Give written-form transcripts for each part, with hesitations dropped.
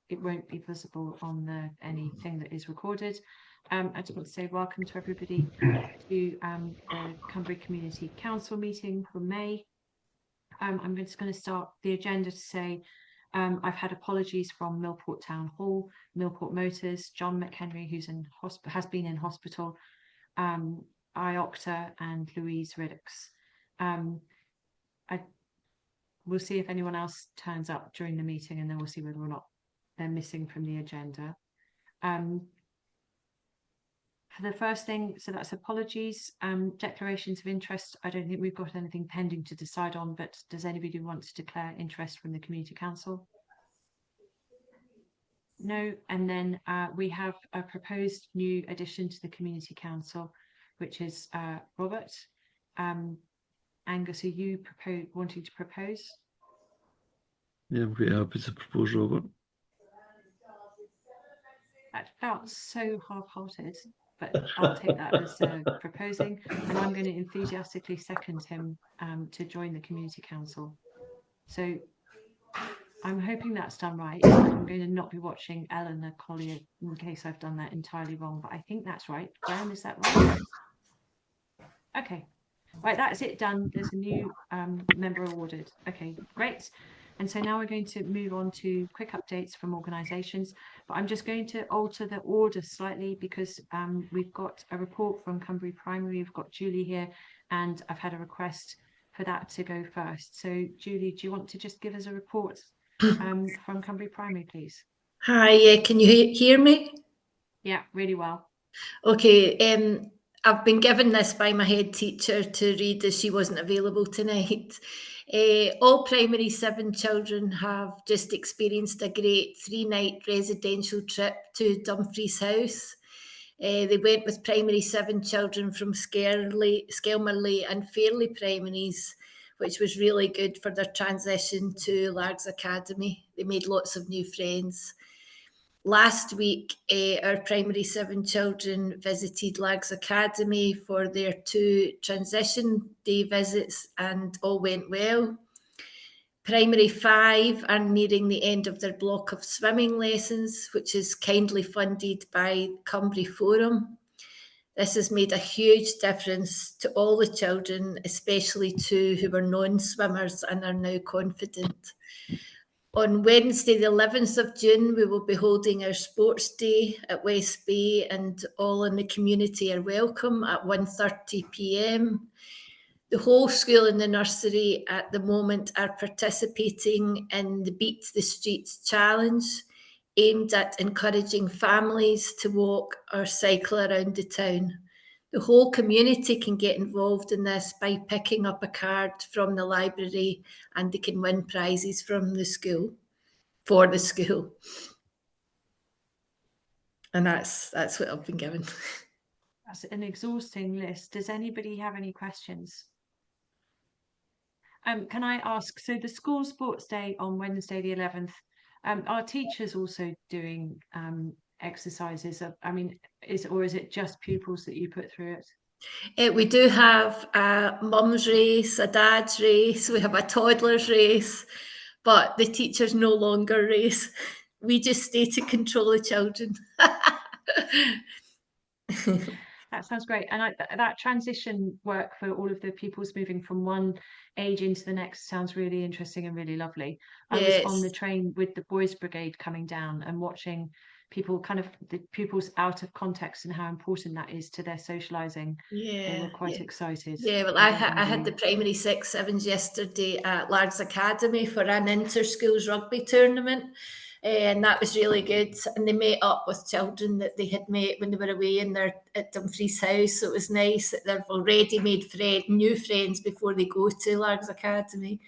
it won't be visible on anything that is recorded. I just want to say welcome to everybody to the Cumbrae Community Council meeting for May. I'm just going to start the agenda to say I've had apologies from Millport Town Hall, Millport Motors, John McHenry, who's has been in hospital, IOCTA, and Louise Riddicks. We'll see if anyone else turns up during the meeting, and then we'll see whether or not they're missing from the agenda. For the first thing, so that's apologies. Declarations of interest. I don't think we've got anything pending to decide on, but does anybody want to declare interest from the Community Council? No. And then we have a proposed new addition to the Community Council, which is Robert. Angus, are you wanting to propose? Yeah, I'm very happy to propose Robert. That felt so half-hearted, but I'll take that as proposing, and I'm going to enthusiastically second him to join the Community Council. So I'm hoping that's done right. I'm going to not be watching Eleanor Collier in case I've done that entirely wrong, but I think that's right. Graham, is that right? Okay. Right, that's it done. There's a new member awarded. Okay, great. And so now we're going to move on to quick updates from organisations, but I'm just going to alter the order slightly because we've got a report from Cumbrae Primary. We've got Julie here, and I've had a request for that to go first. So Julie, do you want to just give us a report from Cumbrae Primary, please? Hi, can you hear me? Yeah, really well. Okay, I've been given this by my head teacher to read as she wasn't available tonight. All primary 7 children have just experienced a great 3-night residential trip to Dumfries House. They went with primary 7 children from Skelmerley and Fairley primaries, which was really good for their transition to Largs Academy. They made lots of new friends. Last week, our primary 7 children visited Largs Academy for their 2 transition day visits, and all went well. Primary 5 are nearing the end of their block of swimming lessons, which is kindly funded by Cumbrae Forum. This has made a huge difference to all the children, especially 2 who were non-swimmers and are now confident. On Wednesday, the 11th of June, we will be holding our sports day at West Bay, and all in the community are welcome at 1:30 p.m. The whole school and the nursery at the moment are participating in the Beat the Streets challenge, aimed at encouraging families to walk or cycle around the town. The whole community can get involved in this by picking up a card from the library, and they can win prizes from the school, for the school. And that's what I've been given. That's an exhausting list. Does anybody have any questions? Can I ask, so the school sports day on Wednesday the 11th, are teachers also doing exercises? I mean, is it just pupils that you put through it? We do have a mum's race, a dad's race, we have a toddler's race, but the teachers no longer race. We just stay to control the children. That sounds great. And that transition work for all of the pupils moving from one age into the next sounds really interesting and really lovely. I was on the train with the Boys Brigade coming down and watching people, kind of the pupils out of context and how important that is to their socialising. They were quite excited. Yeah, well, I had the primary 6, 7s yesterday at Largs Academy for an inter-schools rugby tournament. And that was really good. And they met up with children that they had met when they were away at Dumfries House. So it was nice that they've already made new friends before they go to Largs Academy.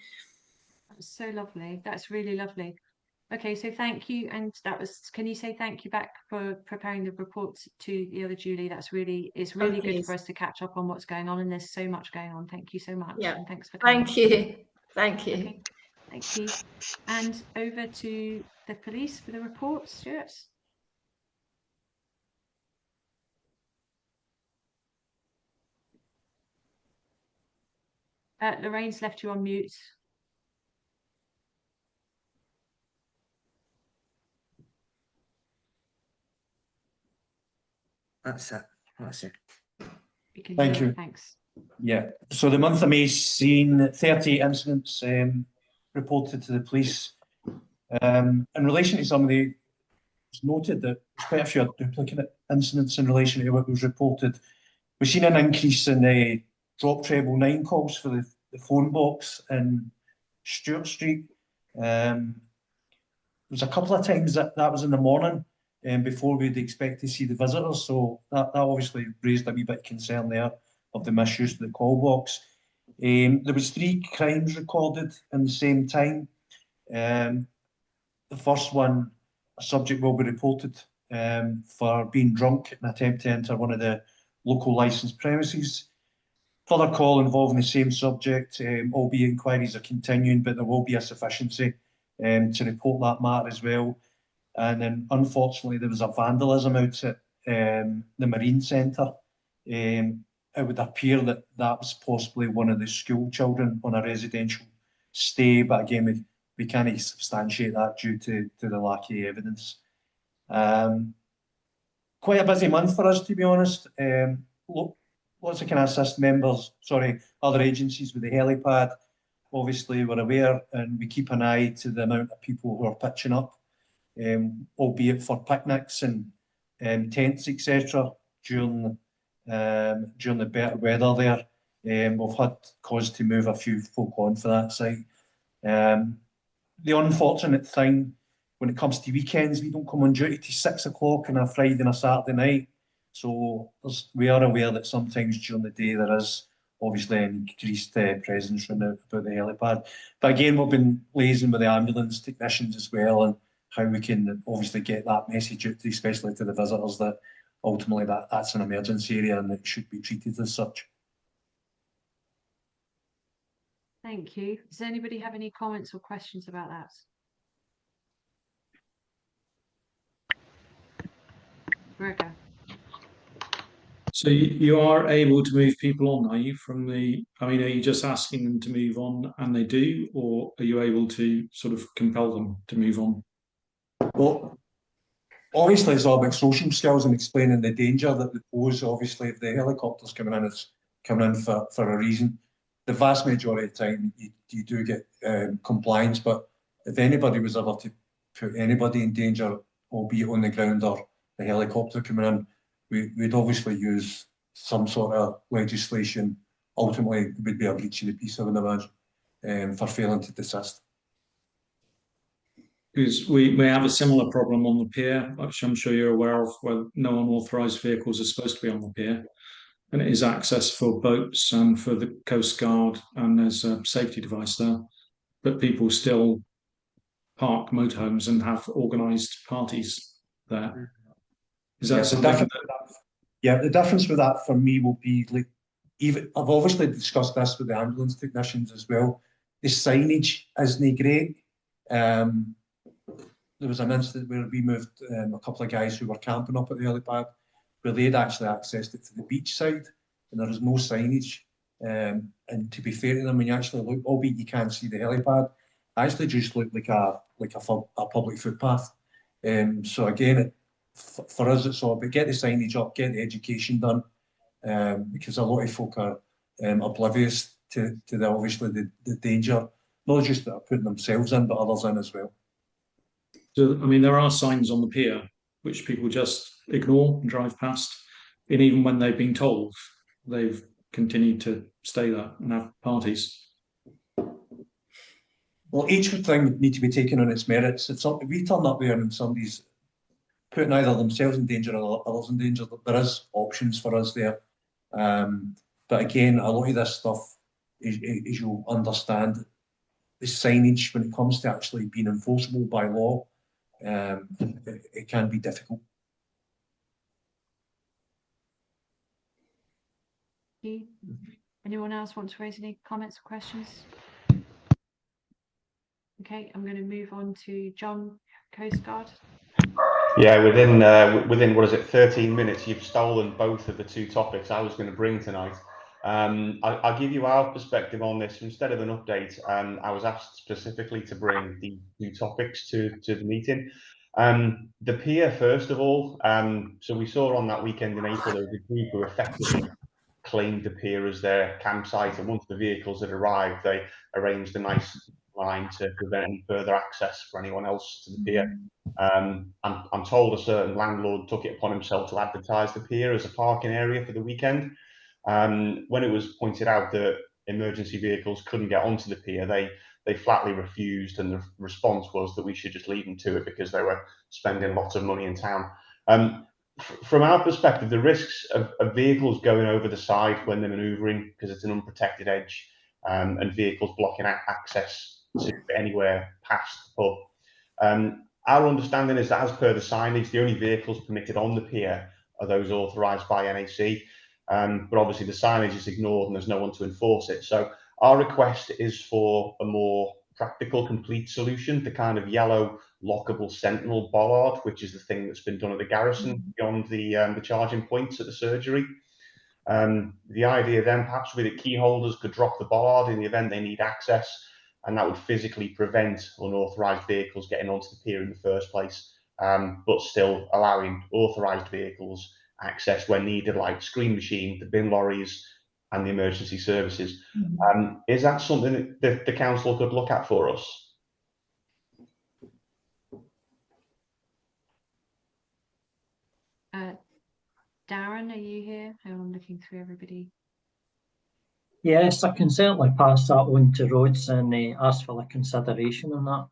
That's so lovely. That's really lovely. Okay, so thank you. And can you say thank you back for preparing the report to the other Julie? It's really good for us to catch up on what's going on. And there's so much going on. Thank you so much. Yeah. And thanks for coming. Thank you. Thank you. Okay. Thank you. And over to the police for the report, Stuart. Lorraine's left you on mute. That's it. That's it. We can Thank do it. you. Thanks. Yeah, so the month of May's seen 30 incidents reported to the police. In relation to some of the, it's noted that there's quite a few duplicate incidents in relation to what was reported. We've seen an increase in the drop treble 9 calls for the phone box in Stewart Street. There was a couple of times that was in the morning before we'd expect to see the visitors, so that obviously raised a wee bit of concern there of the misuse of the call box. There was 3 crimes recorded in the same time. The first one, a subject will be reported for being drunk in an attempt to enter one of the local licensed premises. Further call involving the same subject, albeit inquiries are continuing, but there will be a sufficiency to report that matter as well. And then, unfortunately, there was a vandalism out at the Marine Centre. It would appear that that was possibly one of the school children on a residential stay, but again, we can't substantiate that due to the lack of evidence. Quite a busy month for us, to be honest. Lots of kind of assist members, other agencies with the helipad. Obviously, we're aware and we keep an eye to the amount of people who are pitching up, albeit for picnics and tents, etc. during the better weather there. We've had cause to move a few folk on for that site. The unfortunate thing when it comes to weekends, we don't come on duty till 6 o'clock on a Friday and a Saturday night. So we are aware that sometimes during the day there is obviously an increased presence about the helipad. But again, we've been liaising with the ambulance technicians as well and how we can obviously get that message out, especially to the visitors, that ultimately that's an emergency area and it should be treated as such. Thank you. Does anybody have any comments or questions about that? Gregor. So you are able to move people on, are you, from the, I mean, are you just asking them to move on and they do, or are you able to sort of compel them to move on? Well, obviously it's all about social skills and explaining the danger that they pose. Obviously, if the helicopter's coming in, it's coming in for a reason. The vast majority of the time you do get compliance, but if anybody was ever to put anybody in danger, albeit on the ground or the helicopter coming in, we'd obviously use some sort of legislation. Ultimately, it would be a breach of the peace, I would imagine, for failing to desist. Because we have a similar problem on the pier, which I'm sure you're aware of, where no unauthorised vehicles are supposed to be on the pier. And it is access for boats and for the Coast Guard, and there's a safety device there. But people still park motorhomes and have organised parties there. Is that something? The difference with that for me will be, like, even I've obviously discussed this with the ambulance technicians as well. The signage isn't great. There was an incident where we moved a couple of guys who were camping up at the helipad, where they'd actually accessed it to the beach side, and there was no signage. And to be fair to them, when you actually look, albeit you can't see the helipad, it actually just looked like a public footpath. So again, for us, it's all about get the signage up, get the education done, because a lot of folk are oblivious to obviously the danger, not just that are putting themselves in, but others in as well. So, I mean, there are signs on the pier which people just ignore and drive past, and even when they've been told, they've continued to stay there and have parties. Well, each thing would need to be taken on its merits. If we turn up there and somebody's putting either themselves in danger or others in danger, there is options for us there. But again, a lot of this stuff, as you'll understand, the signage, when it comes to actually being enforceable by law, it can be difficult. Anyone else want to raise any comments or questions? Okay, I'm going to move on to John, Coast Guard. Yeah, within what is it, 13 minutes, you've stolen both of the two topics I was going to bring tonight. I'll give you our perspective on this. Instead of an update, I was asked specifically to bring the two topics to the meeting. The pier, first of all, so we saw on that weekend in April, there was a group who effectively claimed the pier as their campsite, and once the vehicles had arrived, they arranged a nice line to prevent any further access for anyone else to the pier. I'm told a certain landlord took it upon himself to advertise the pier as a parking area for the weekend. When it was pointed out that emergency vehicles couldn't get onto the pier, they flatly refused, and the response was that we should just leave them to it because they were spending lots of money in town. From our perspective, the risks of vehicles going over the side when they're manoeuvring, because it's an unprotected edge, and vehicles blocking access to anywhere past the pub. Our understanding is that, as per the signage, the only vehicles permitted on the pier are those authorised by NAC. But obviously the signage is ignored and there's no one to enforce it. So our request is for a more practical, complete solution, the kind of yellow lockable sentinel bollard, which is the thing that's been done at the garrison beyond the charging points at the surgery. The idea then perhaps would be that key holders could drop the bollard in the event they need access, and that would physically prevent unauthorised vehicles getting onto the pier in the first place, but still allowing authorised vehicles access when needed, like screen machine, the bin lorries, and the emergency services. Is that something that the council could look at for us? Darren, are you here? I'm looking through everybody. Yes, I can certainly pass that on to Rhodes and ask for the consideration on that.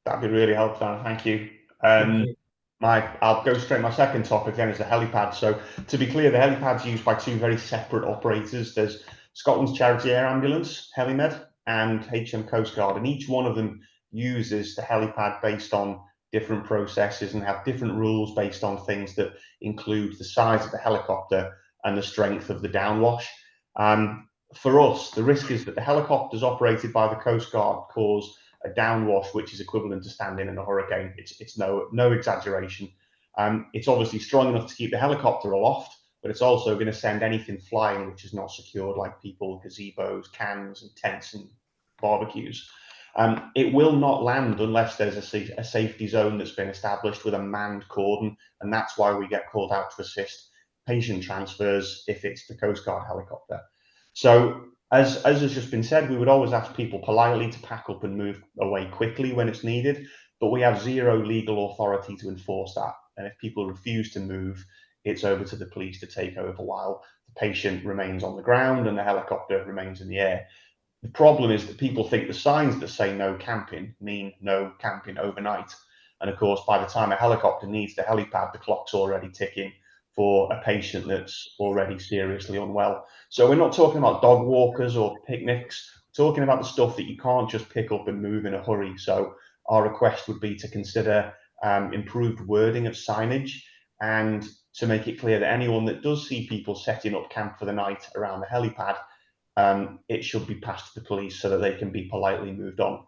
That'd be really helpful, thank you. Okay. I'll go straight. My second topic then is the helipad. So to be clear, the helipad's used by two very separate operators. There's Scotland's Charity Air Ambulance, Helimed, and HM Coast Guard, and each one of them uses the helipad based on different processes and have different rules based on things that include the size of the helicopter and the strength of the downwash. For us, the risk is that the helicopters operated by the Coast Guard cause a downwash which is equivalent to standing in a hurricane. It's no exaggeration. It's obviously strong enough to keep the helicopter aloft, but it's also going to send anything flying which is not secured, like people, gazebos, cans, and tents and barbecues. It will not land unless there's a safety zone that's been established with a manned cordon, and that's why we get called out to assist patient transfers if it's the Coast Guard helicopter. So, as has just been said, we would always ask people politely to pack up and move away quickly when it's needed, but we have zero legal authority to enforce that. And if people refuse to move, it's over to the police to take over while the patient remains on the ground and the helicopter remains in the air. The problem is that people think the signs that say no camping mean no camping overnight. And of course, by the time a helicopter needs the helipad, the clock's already ticking for a patient that's already seriously unwell. So we're not talking about dog walkers or picnics, we're talking about the stuff that you can't just pick up and move in a hurry. So our request would be to consider improved wording of signage, and to make it clear that anyone that does see people setting up camp for the night around the helipad, it should be passed to the police so that they can be politely moved on.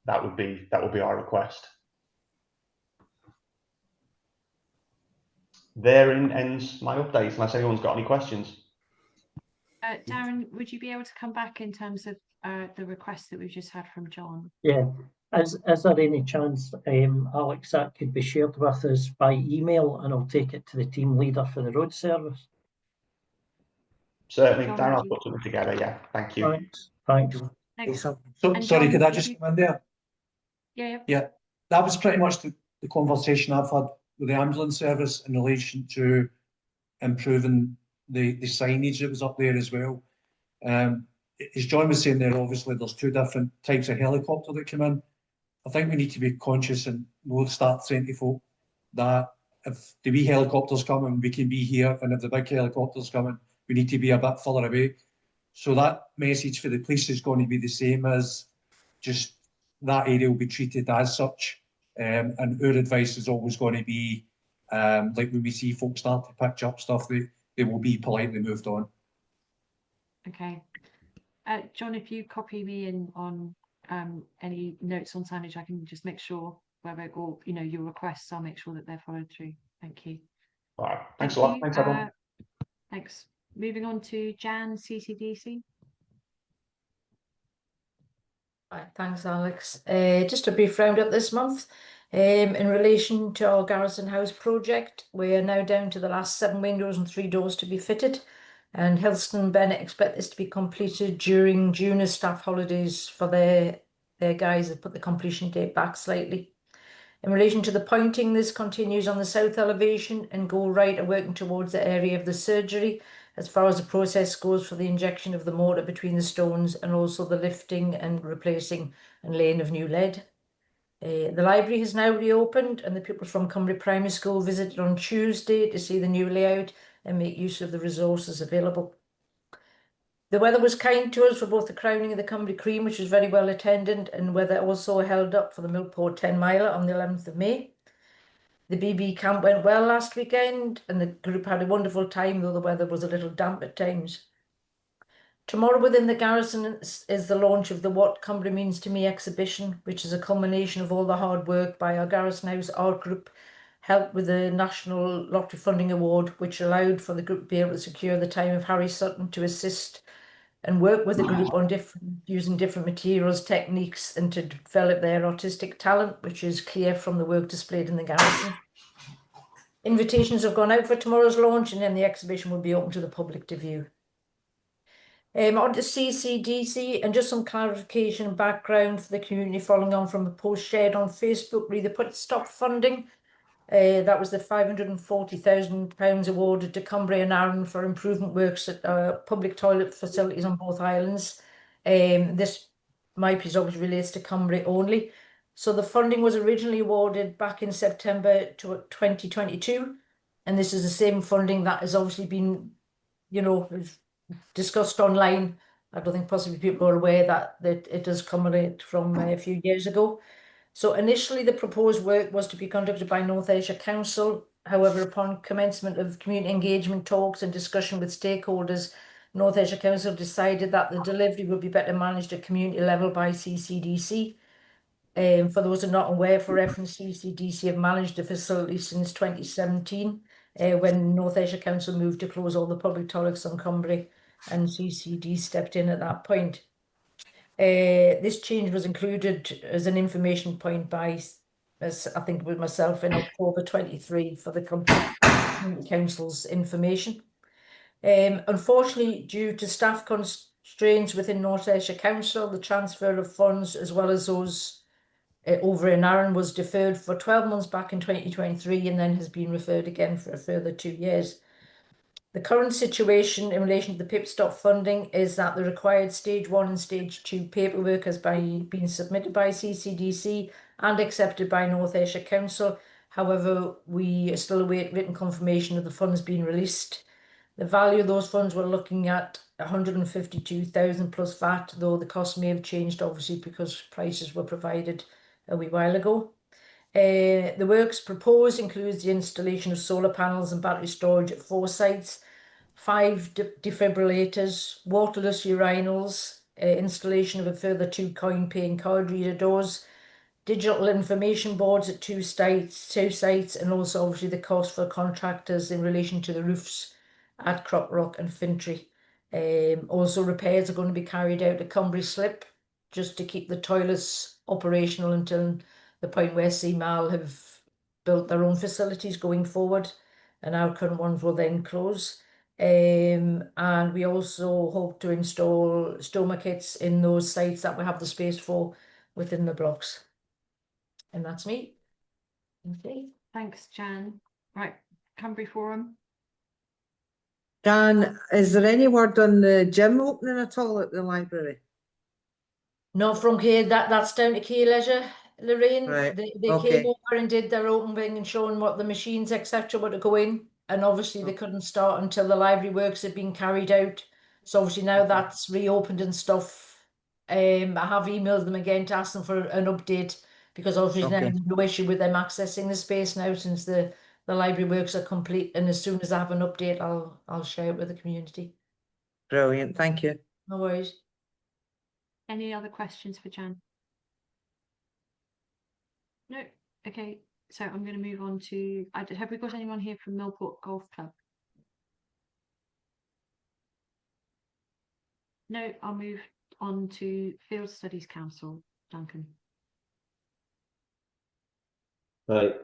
That would be our request. Therein ends my update, unless anyone's got any questions. Darren, would you be able to come back in terms of the request that we've just had from John? Yeah. Is there any chance, Alex, that could be shared with us by email, and I'll take it to the team leader for the road service? Certainly, John, Darren, I'll put something together. Yeah, thank you. Thanks. Thanks. So, And sorry, John, could I just come in there? Yeah. That was pretty much the conversation I've had with the ambulance service in relation to improving the signage that was up there as well. As John was saying there, obviously there's two different types of helicopter that come in. I think we need to be conscious and we'll start saying to folk that if the wee helicopters coming, we can be here, and if the big helicopters coming, we need to be a bit further away. So that message for the police is going to be the same as just that area will be treated as such. And our advice is always going to be, like when we see folks start to pitch up stuff, they will be politely moved on. Okay. John, if you copy me in on any notes on signage, I can just make sure or your requests, I'll make sure that they're followed through. Thank you. All right. Thanks a lot. Thanks, everyone. Thanks. Moving on to Jan, CCDC. Right, thanks, Alex. Just a brief roundup this month. In relation to our Garrison House project, we are now down to the last 7 windows and 3 doors to be fitted. And Helston and Bennett expect this to be completed during June as staff holidays for their guys that put the completion date back slightly. In relation to the pointing, this continues on the south elevation, and Go Right are working towards the area of the surgery as far as the process goes for the injection of the mortar between the stones, and also the lifting and replacing and laying of new lead. The library has now reopened, and the pupils from Cumbrae Primary School visited on Tuesday to see the new layout and make use of the resources available. The weather was kind to us for both the crowning of the Cumbrae Cream, which was very well attended, and weather also held up for the Millport 10 miler on the 11th of May. The BB camp went well last weekend, and the group had a wonderful time, though the weather was a little damp at times. Tomorrow within the garrison is the launch of the What Cumbrae Means to Me exhibition, which is a culmination of all the hard work by our Garrison House art group, helped with the National Lottery Funding Award, which allowed for the group to be able to secure the time of Harry Sutton to assist and work with the group on using different materials, techniques, and to develop their artistic talent, which is clear from the work displayed in the garrison. Invitations have gone out for tomorrow's launch, and then the exhibition will be open to the public to view. On to CCDC, and just some clarification and background for the community following on from a post shared on Facebook re the Put Stop funding. That was the £540,000 awarded to Cumbrae and Arran for improvement works at public toilet facilities on both islands. This, my piece obviously relates to Cumbrae only. So the funding was originally awarded back in September 2022, and this is the same funding that has obviously been, discussed online. I don't think possibly people are aware that it does come from a few years ago. So initially the proposed work was to be conducted by North Ayrshire Council. However, upon commencement of community engagement talks and discussion with stakeholders, North Ayrshire Council decided that the delivery would be better managed at community level by CCDC. For those who are not aware, for reference, CCDC have managed the facility since 2017, when North Ayrshire Council moved to close all the public toilets on Cumbrae, and CCD stepped in at that point. This change was included as an information point by, as I think with myself, in October 23 for the Community Council's information. Unfortunately, due to staff constraints within North Ayrshire Council, the transfer of funds as well as those over in Arran was deferred for 12 months back in 2023, and then has been referred again for a further 2 years. The current situation in relation to the PIP stop funding is that the required stage 1 and stage 2 paperwork has been submitted by CCDC and accepted by North Ayrshire Council. However, we still await written confirmation of the funds being released. The value of those funds we're looking at 152,000 plus VAT, though the cost may have changed obviously because prices were provided a wee while ago. The works proposed includes the installation of solar panels and battery storage at 4 sites, 5 defibrillators, waterless urinals, installation of a further 2 coin paying card reader doors, digital information boards at 2 sites, and also obviously the cost for contractors in relation to the roofs at Crop Rock and Fintry. Also repairs are going to be carried out at Cumbrae Slip just to keep the toilets operational until the point where CMAL have built their own facilities going forward, and our current ones will then close. And we also hope to install stoma kits in those sites that we have the space for within the blocks. And that's me. Okay. Thanks, Jan. Right, Cumbrae Forum. Jan, is there any word on the gym opening at all at the library? Not from Kay, that's down to Kay Leisure, Lorraine. Right, They okay. came over and did their opening and showing what the machines, etc., were to go in. And obviously they couldn't start until the library works had been carried out. So obviously now that's reopened and stuff. I have emailed them again to ask them for an update, because obviously Okay. there's no issue with them accessing the space now since the library works are complete. And as soon as I have an update, I'll share it with the community. Brilliant, thank you. No worries. Any other questions for Jan? No. Okay, so I'm going to move on to, have we got anyone here from Millport Golf Club? No, I'll move on to Field Studies Council, Duncan. Right.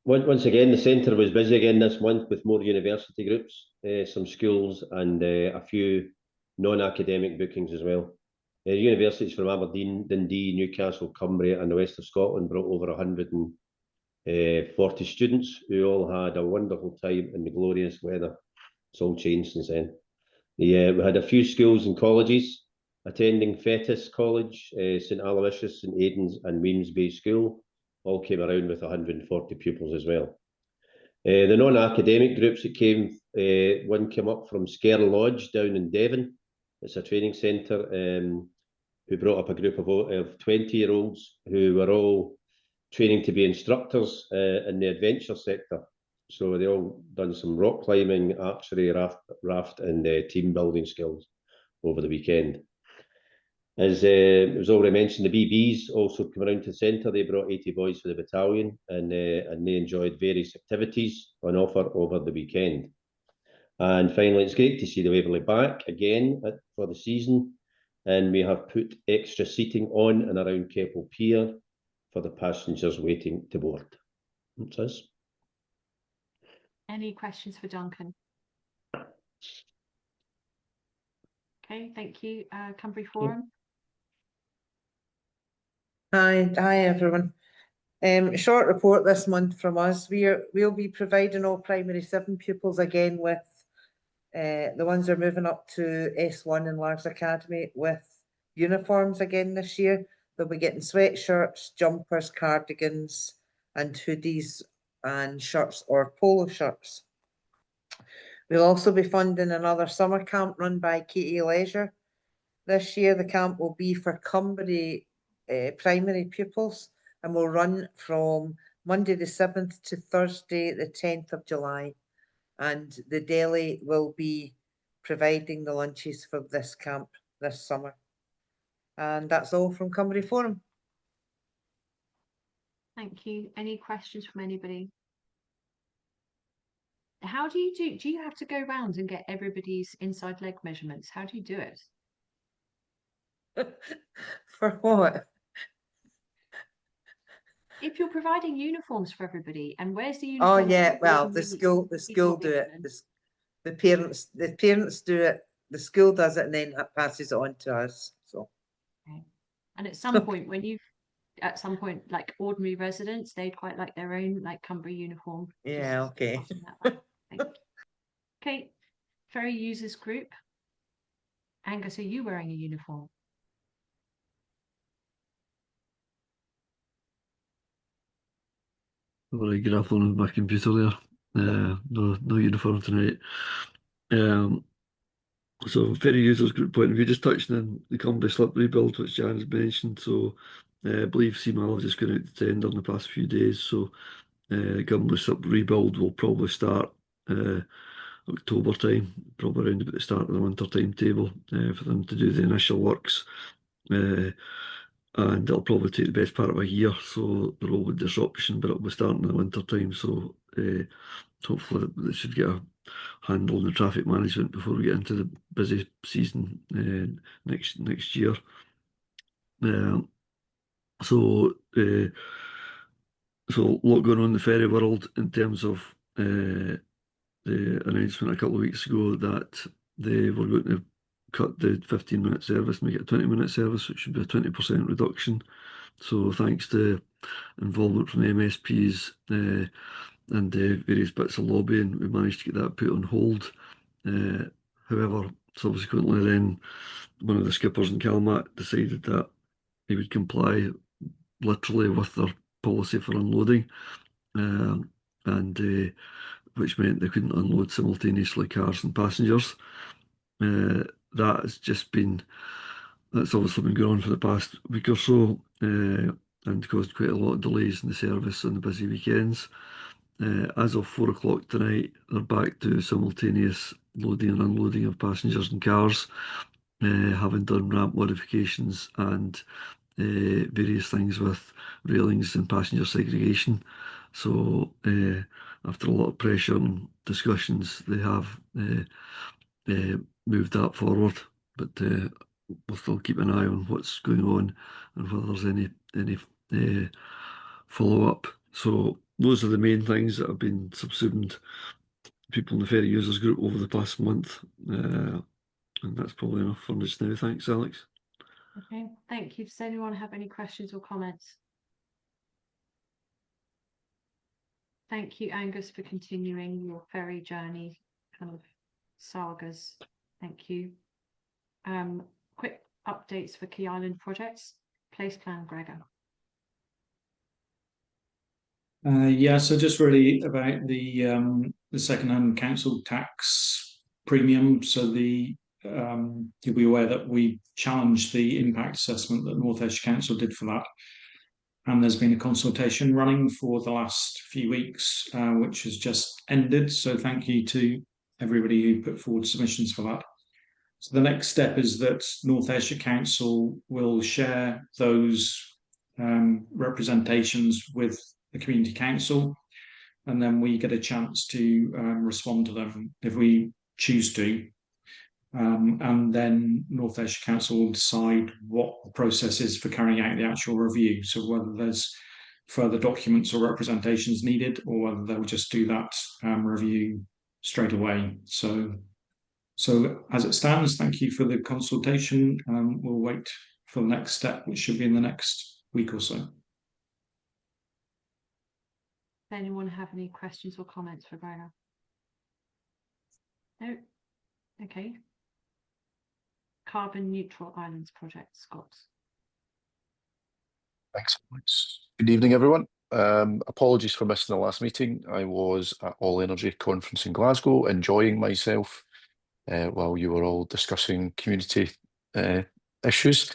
Once again, the centre was busy again this month with more university groups, some schools, and a few non-academic bookings as well. Universities from Aberdeen, Dundee, Newcastle, Cumbrae, and the west of Scotland brought over 140 students who all had a wonderful time in the glorious weather. It's all changed since then. We had a few schools and colleges attending Fetis College, St Aloysius, St Aidan's, and Weems Bay School. All came around with 140 pupils as well. The non-academic groups that came, one came up from Sker Lodge down in Devon. It's a training centre who brought up a group of 20-year-olds who were all training to be instructors in the adventure sector. So they all done some rock climbing, archery, raft and team building skills over the weekend. As it was already mentioned, the BBs also came around to the centre. They brought 80 boys for the battalion, and they enjoyed various activities on offer over the weekend. And finally, it's great to see the Waverley back again for the season, and we have put extra seating on and around Keppel Pier for the passengers waiting to board. That's us. Any questions for Duncan? Okay, thank you. Cumbrae Forum. Hi everyone. Short report this month from us. We'll be providing all primary 7 pupils again with the ones that are moving up to S1 in Lars Academy with uniforms again this year. They'll be getting sweatshirts, jumpers, cardigans, and hoodies and shirts or polo shirts. We'll also be funding another summer camp run by Katie Leisure. This year the camp will be for Cumbrae primary pupils and will run from Monday the 7th to Thursday the 10th of July. And the deli will be providing the lunches for this camp this summer. And that's all from Cumbrae Forum. Thank you. Any questions from anybody? How do you have to go round and get everybody's inside leg measurements? How do you do it? For what? If you're providing uniforms for everybody, and where's the Oh uniform? yeah, well the school do it. The parents do it. The school does it and then it passes it on to us. So. Okay. And at some point, like ordinary residents, they'd quite like their own like Cumbrae uniform. Yeah. Okay. Okay. Ferry users group. Angus, are you wearing a uniform? Right, good afternoon, my computer there. No uniform tonight. So ferry users group point of view, just touching on the Cumbrae slip rebuild, which Jan has mentioned. So I believe CMAL have just gone out to tender in the past few days. So Cumbrae slip rebuild will probably start October time, probably around about the start of the winter timetable for them to do the initial works. And it'll probably take the best part of a year, so there will be disruption, but it'll be starting in the winter time. So hopefully they should get a handle on the traffic management before we get into the busy season next year. So a lot going on in the ferry world in terms of the announcement a couple of weeks ago that they were going to cut the 15-minute service, make it a 20-minute service, which should be a 20% reduction. So thanks to involvement from the MSPs and various bits of lobbying, we managed to get that put on hold. However, subsequently then one of the skippers in Calmat decided that he would comply literally with their policy for unloading, and which meant they couldn't unload simultaneously cars and passengers. That's obviously been going on for the past week or so, and caused quite a lot of delays in the service on the busy weekends. As of 4 o'clock tonight, they're back to simultaneous loading and unloading of passengers and cars, having done ramp modifications and various things with railings and passenger segregation. So after a lot of pressure and discussions, they have moved that forward, but we'll still keep an eye on what's going on and whether there's any follow-up. So those are the main things that have been subsumed people in the ferry users group over the past month, and that's probably enough for just now. Thanks, Alex. Okay, thank you. Does anyone have any questions or comments? Thank you, Angus, for continuing your ferry journey kind of sagas. Thank you. Quick updates for Key Island projects. Place plan, Gregor. Yeah, so just really about the second-hand council tax premium. So you'll be aware that we challenged the impact assessment that North Ayrshire Council did for that, and there's been a consultation running for the last few weeks, which has just ended. So thank you to everybody who put forward submissions for that. So the next step is that North Ayrshire Council will share those representations with the Community Council, and then we get a chance to respond to them if we choose to. And then North Ayrshire Council will decide what the process is for carrying out the actual review. So whether there's further documents or representations needed, or whether they'll just do that review straight away. So as it stands, thank you for the consultation. We'll wait for the next step, which should be in the next week or so. Does anyone have any questions or comments for Gregor? No? Okay. Carbon Neutral Islands Project, Scott. Thanks. Good evening, everyone. Apologies for missing the last meeting. I was at All Energy Conference in Glasgow, enjoying myself while you were all discussing community issues.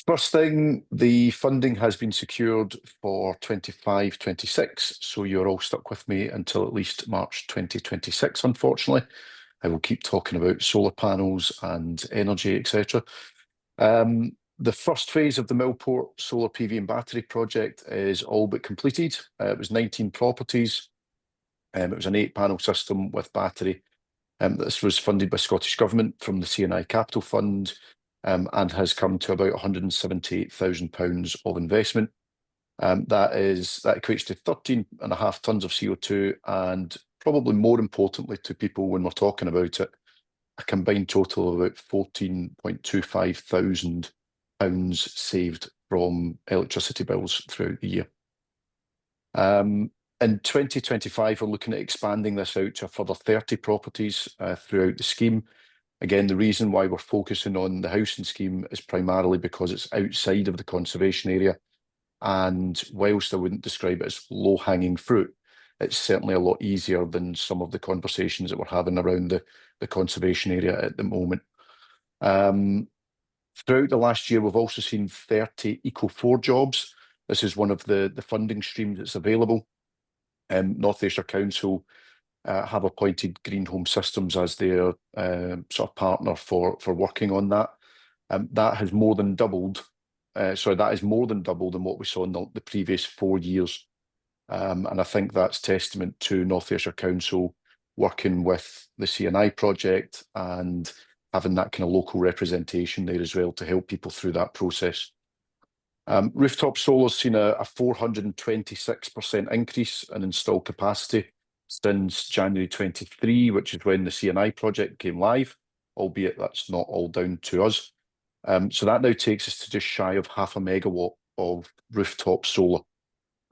First thing, the funding has been secured for 25-26, so you're all stuck with me until at least March 2026, unfortunately. I will keep talking about solar panels and energy, etc. The first phase of the Millport solar PV and battery project is all but completed. It was 19 properties. It was an 8-panel system with battery. This was funded by Scottish Government from the C&I Capital Fund, and has come to about £178,000 of investment. That equates to 13.5 tonnes of CO2, and probably more importantly to people when we're talking about it, a combined total of about £14.25 thousand saved from electricity bills throughout the year. In 2025, we're looking at expanding this out to a further 30 properties throughout the scheme. Again, the reason why we're focusing on the housing scheme is primarily because it's outside of the conservation area, and whilst I wouldn't describe it as low-hanging fruit, it's certainly a lot easier than some of the conversations that we're having around the conservation area at the moment. Throughout the last year, we've also seen 30 Eco4 jobs. This is one of the funding streams that's available. North Ayrshire Council have appointed Green Home Systems as their sort of partner for working on that. That has more than doubled. That is more than double than what we saw in the previous 4 years. And I think that's testament to North Ayrshire Council working with the C&I project and having that kind of local representation there as well to help people through that process. Rooftop solar's seen a 426% increase in installed capacity since January 23, which is when the C&I project came live, albeit that's not all down to us. So that now takes us to just shy of 0.5 megawatt of rooftop solar.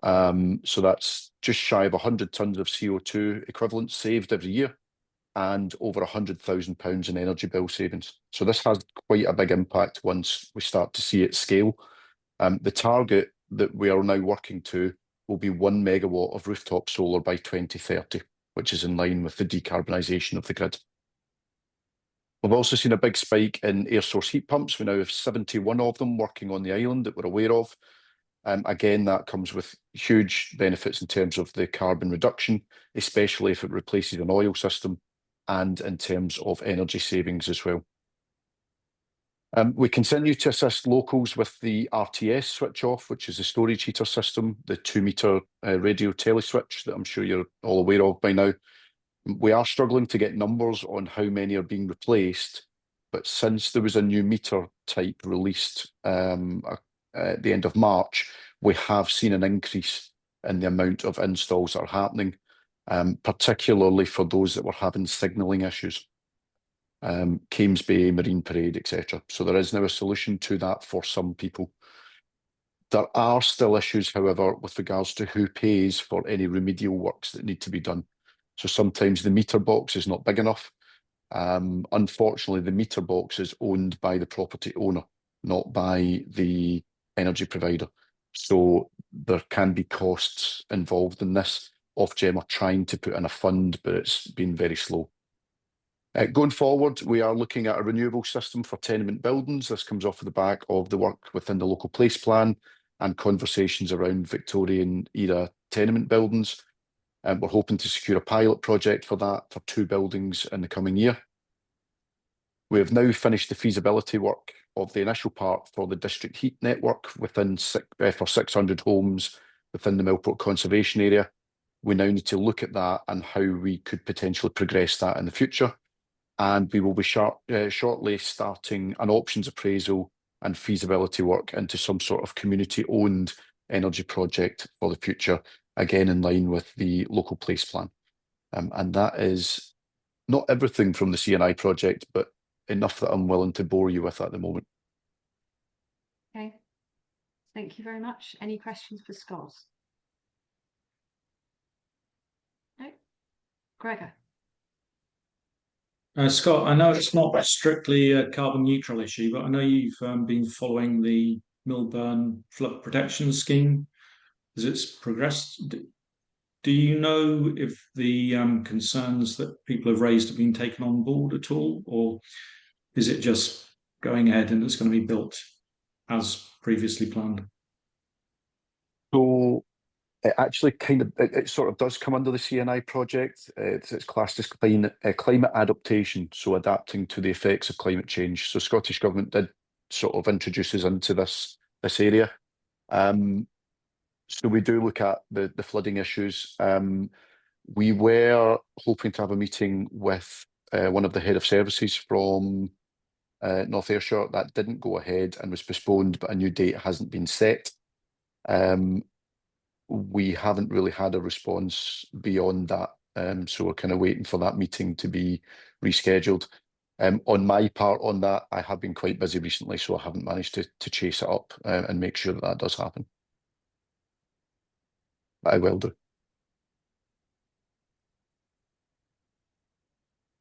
So that's just shy of 100 tonnes of CO2 equivalent saved every year, and over £100,000 in energy bill savings. So this has quite a big impact once we start to see it scale. The target that we are now working to will be 1 megawatt of rooftop solar by 2030, which is in line with the decarbonisation of the grid. We've also seen a big spike in air source heat pumps. We now have 71 of them working on the island that we're aware of. Again, that comes with huge benefits in terms of the carbon reduction, especially if it replaces an oil system, and in terms of energy savings as well. We continue to assist locals with the RTS switch off, which is the storage heater system, the 2-metre radio teleswitch that I'm sure you're all aware of by now. We are struggling to get numbers on how many are being replaced, but since there was a new meter type released at the end of March, we have seen an increase in the amount of installs that are happening, particularly for those that were having signalling issues. Cames Bay, Marine Parade, etc. So there is now a solution to that for some people. There are still issues, however, with regards to who pays for any remedial works that need to be done. So sometimes the meter box is not big enough. Unfortunately, the meter box is owned by the property owner, not by the energy provider. So there can be costs involved in this. Ofgem are trying to put in a fund, but it's been very slow. Going forward, we are looking at a renewable system for tenement buildings. This comes off the back of the work within the local place plan and conversations around Victorian era tenement buildings. We're hoping to secure a pilot project for that for 2 buildings in the coming year. We have now finished the feasibility work of the initial part for the district heat network for 600 homes within the Millport Conservation Area. We now need to look at that and how we could potentially progress that in the future. And we will be shortly starting an options appraisal and feasibility work into some sort of community-owned energy project for the future, again in line with the local place plan. And that is not everything from the CNI project, but enough that I'm willing to bore you with at the moment. Okay, thank you very much. Any questions for Scott? No? Gregor? Scott, I know it's not strictly a carbon neutral issue, but I know you've been following the Millburn Flood Protection Scheme as it's progressed. Do you know if the concerns that people have raised have been taken on board at all, or is it just going ahead and it's going to be built as previously planned? So it actually it sort of does come under the CNI project. It's classed as climate adaptation, so adapting to the effects of climate change. So Scottish Government did sort of introduce us into this area. So we do look at the flooding issues. We were hoping to have a meeting with one of the head of services from North Ayrshire. That didn't go ahead and was postponed, but a new date hasn't been set. We haven't really had a response beyond that, so we're kind of waiting for that meeting to be rescheduled. On my part on that, I have been quite busy recently, so I haven't managed to chase it up and make sure that does happen. But I will do.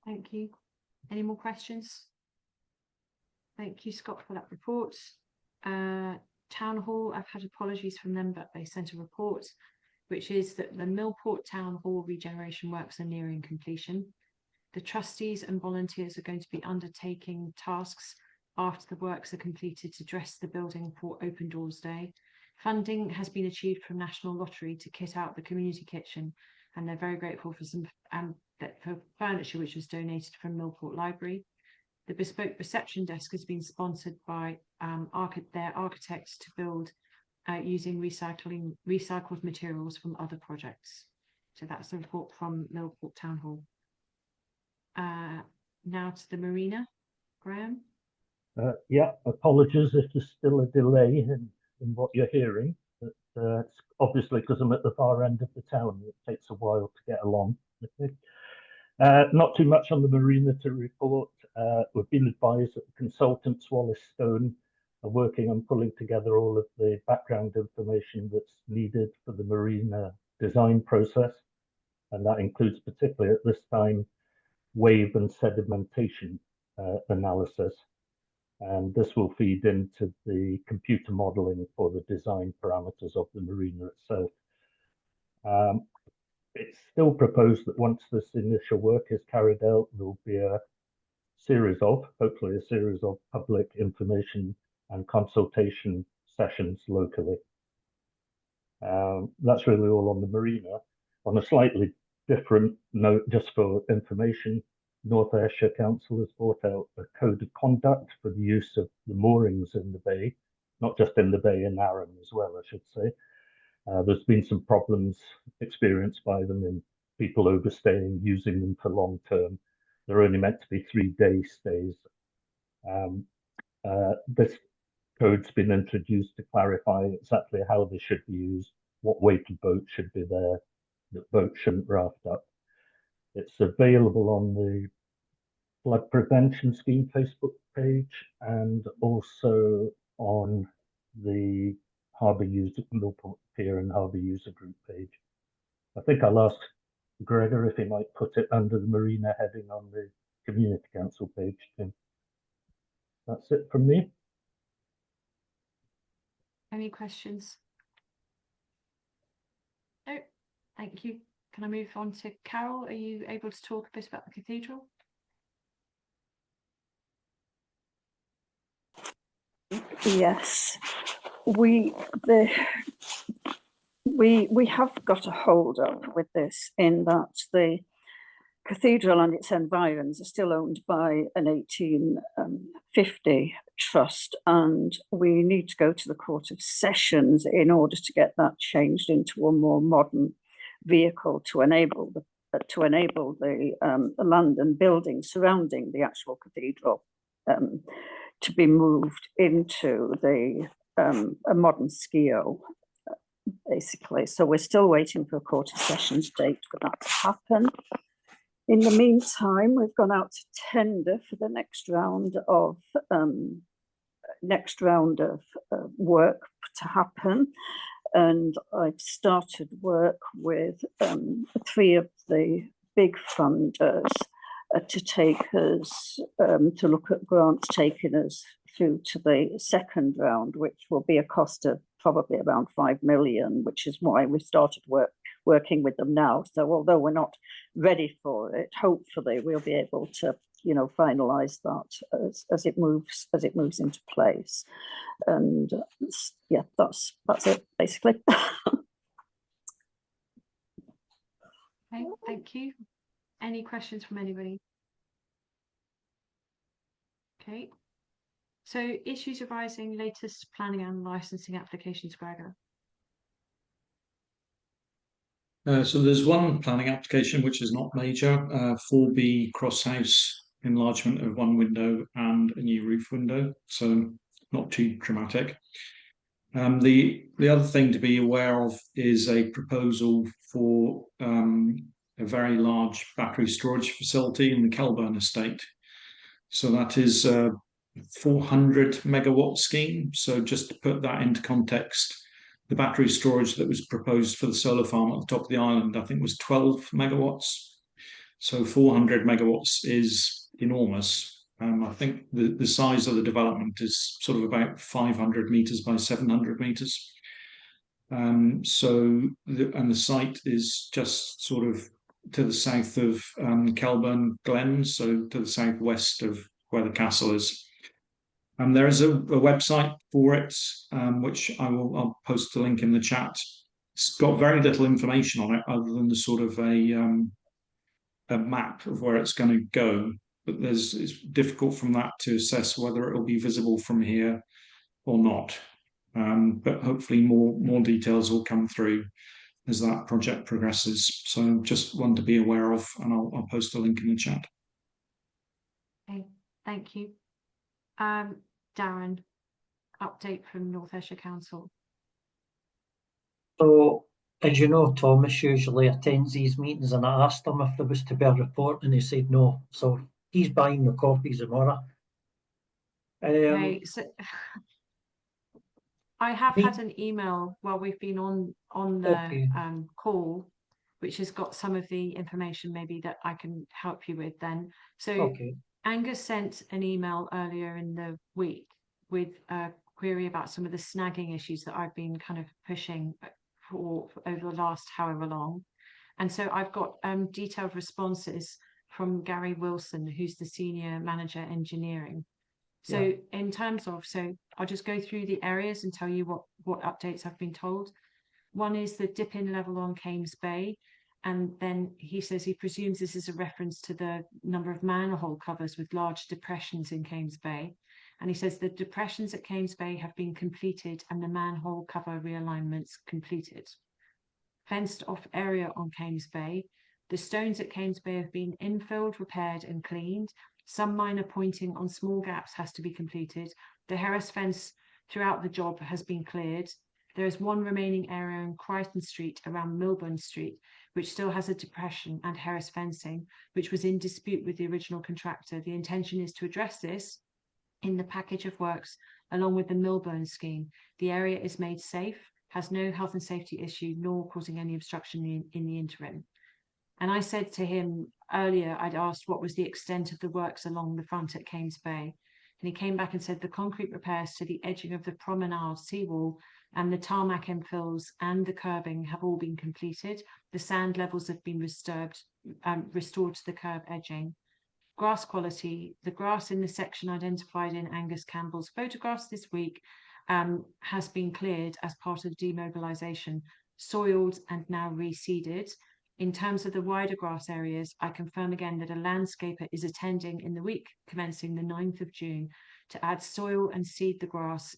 Thank you. Any more questions? Thank you, Scott, for that report. Town Hall, I've had apologies from them, but they sent a report, which is that the Millport Town Hall regeneration works are nearing completion. The trustees and volunteers are going to be undertaking tasks after the works are completed to dress the building for Open Doors Day. Funding has been achieved from National Lottery to kit out the community kitchen, and they're very grateful for some for furniture which was donated from Millport Library. The bespoke reception desk has been sponsored by their architects to build using recycled materials from other projects. So that's the report from Millport Town Hall. Now to the marina, Graham. Yeah, apologies if there's still a delay in what you're hearing. But, it's obviously because I'm at the far end of the town. It takes a while to get along. Not too much on the marina to report. We've been advised that the consultants, Wallace Stone, are working on pulling together all of the background information that's needed for the marina design process. And that includes, particularly at this time, wave and sedimentation analysis. And this will feed into the computer modeling for the design parameters of the marina itself. It's still proposed that once this initial work is carried out, there'll be hopefully a series of public information and consultation sessions locally. That's really all on the marina. On a slightly different note, just for information, North Ayrshire Council has brought out a code of conduct for the use of the moorings in the bay, not just in the bay, in Arran as well, I should say. There's been some problems experienced by them in people overstaying, using them for long term. They're only meant to be 3-day stays. This code's been introduced to clarify exactly how they should be used, what weight of boat should be there, that boats shouldn't raft up. It's available on the Flood Prevention Scheme Facebook page and also on the Harbour User Local Pier and Harbour User Group page. I think I'll ask Gregor if he might put it under the Marina heading on the Community Council page too. That's it from me. Any questions? No, thank you. Can I move on to Carol? Are you able to talk a bit about the cathedral? Yes, we have got a hold up with this in that the cathedral and its environs are still owned by an 1850 trust, and we need to go to the Court of Sessions in order to get that changed into a more modern vehicle to enable the land and buildings surrounding the actual cathedral to be moved into a modern schio, basically. So we're still waiting for a Court of Sessions date for that to happen. In the meantime, we've gone out to tender for the next round of work to happen, and I've started work with 3 of the big funders to take us to look at grants taking us through to the second round, which will be a cost of probably around 5 million, which is why we started working with them now. So although we're not ready for it, hopefully we'll be able to, you know, finalize that as it moves into place. And yeah, that's it basically. Okay, thank you. Any questions from anybody? Okay. So issues arising, latest planning and licensing applications, Gregor. So there's one planning application which is not major, 4B cross house enlargement of one window and a new roof window, so not too dramatic. The other thing to be aware of is a proposal for a very large battery storage facility in the Kelburn estate. So that is a 400 megawatt scheme. So just to put that into context, the battery storage that was proposed for the solar farm at the top of the island, I think was 12 megawatts. So 400 megawatts is enormous. I think the size of the development is sort of about 500 meters by 700 meters. The site is just sort of to the south of Kelburn Glen, so to the southwest of where the castle is. There is a website for it, which I'll post a link in the chat. It's got very little information on it other than the sort of a map of where it's going to go. But it's difficult from that to assess whether it will be visible from here or not. But hopefully more details will come through as that project progresses. So just one to be aware of, and I'll post a link in the chat. Okay, thank you. Darren, update from North Ayrshire Council. So, as you know, Thomas usually attends these meetings, and I asked him if there was to be a report, and he said no. So he's buying the copies tomorrow. Okay, so I have had an email while we've been on the call, which has got some of the information maybe that I can help you with then. So Angus sent an email earlier in the week with a query about some of the snagging issues that I've been kind of pushing for over the last however long. And so I've got detailed responses from Gary Wilson, who's the Senior Manager Engineering. So in terms of, so I'll just go through the areas and tell you what updates I've been told. One is the dip in level on Kames Bay. And then he says he presumes this is a reference to the number of manhole covers with large depressions in Kames Bay. And he says the depressions at Kames Bay have been completed and the manhole cover realignments completed. Fenced off area on Kames Bay, The stones at Cames Bay have been infilled, repaired and cleaned. Some minor pointing on small gaps has to be completed. The Harris fence throughout the job has been cleared. There is one remaining area on Crichton Street around Milburn Street, which still has a depression and Harris fencing, which was in dispute with the original contractor. The intention is to address this in the package of works along with the Milburn scheme. The area is made safe, has no health and safety issue, nor causing any obstruction in the interim. And I said to him earlier, I'd asked what was the extent of the works along the front at Cames Bay. And he came back and said the concrete repairs to the edging of the promenade seawall and the tarmac infills and the curbing have all been completed. The sand levels have been restored to the curb edging. Grass quality, the grass in the section identified in Angus Campbell's photographs this week has been cleared as part of demobilisation, soiled and now reseeded. In terms of the wider grass areas, I confirm again that a landscaper is attending in the week commencing the 9th of June to add soil and seed the grass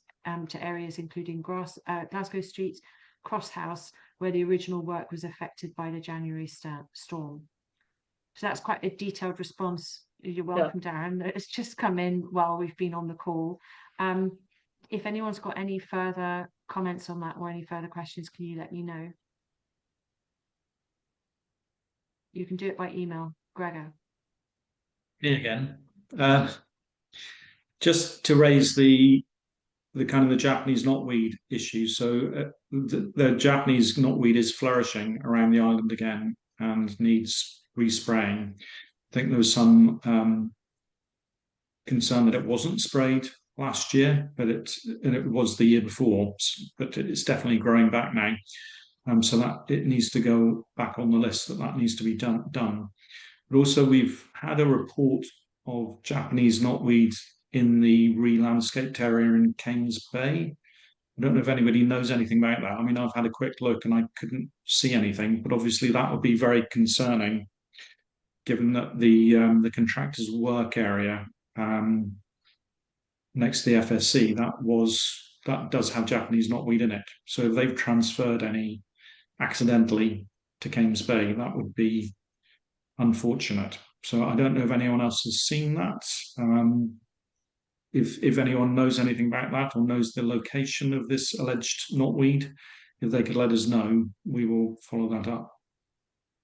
to areas including Glasgow Street, Cross House, where the original work was affected by the January storm. So that's quite a detailed response. You're welcome, Darren. It's just come in while we've been on the call. If anyone's got any further comments on that or any further questions, can you let me know? You can do it by email. Gregor. Me again. Just to raise the kind of the Japanese knotweed issue. So the Japanese knotweed is flourishing around the island again and needs respraying. I think there was some concern that it wasn't sprayed last year, but it was the year before, but it's definitely growing back now. So that it needs to go back on the list, that needs to be done. But also we've had a report of Japanese knotweed in the re-landscaped area in Cames Bay. I don't know if anybody knows anything about that. I mean, I've had a quick look and I couldn't see anything, but obviously that would be very concerning, given that the contractor's work area next to the FSC that does have Japanese knotweed in it. So if they've transferred any accidentally to Cames Bay, that would be unfortunate. So I don't know if anyone else has seen that. If anyone knows anything about that or knows the location of this alleged knotweed, if they could let us know, we will follow that up.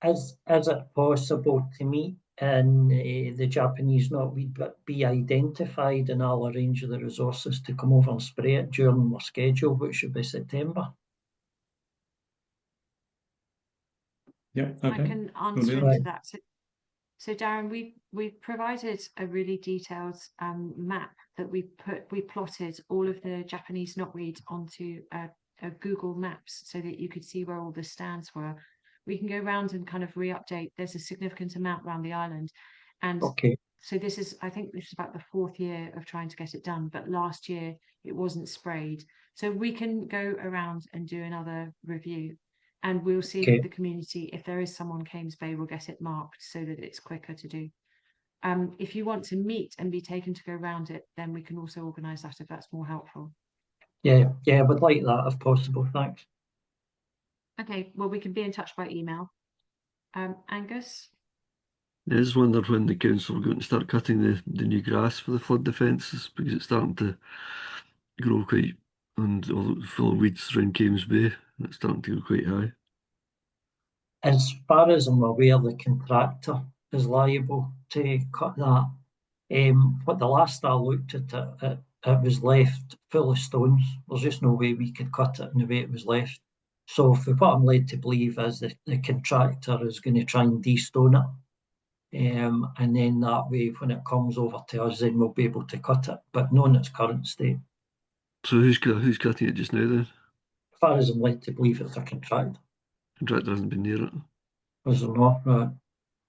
Is it possible to meet and the Japanese knotweed be identified and I'll arrange the resources to come over and spray it during our schedule, which should be September? Yeah, okay. I can answer into that. So Darren, we provided a really detailed map that we plotted all of the Japanese knotweed onto a Google Maps so that you could see where all the stands were. We can go around and kind of re-update. There's a significant amount around the island, and so I think this is about the 4th year of trying to get it done. But last year it wasn't sprayed, so we can go around and do another review. And we'll see with the community, if there is someone Cames Bay, we'll get it marked so that it's quicker to do. If you want to meet and be taken to go around it, then we can also organise that if that's more helpful. Yeah, I would like that if possible, thanks. Okay, well, we can be in touch by email. Angus? I just wondered when the council are going to start cutting the new grass for the flood defences, because it's starting to grow quite, and all full of weeds around Cames Bay. It's starting to go quite high. As far as I'm aware, the contractor is liable to cut that. But the last I looked at it was left full of stones. There's just no way we could cut it in the way it was left. So what I'm led to believe is that the contractor is going to try and de-stone it. And then that way, when it comes over to us, then we'll be able to cut it, but not in its current state. So who's cutting it just now then? As far as I'm led to believe, it's a contractor. Contractor hasn't been near it. Is there not? Right.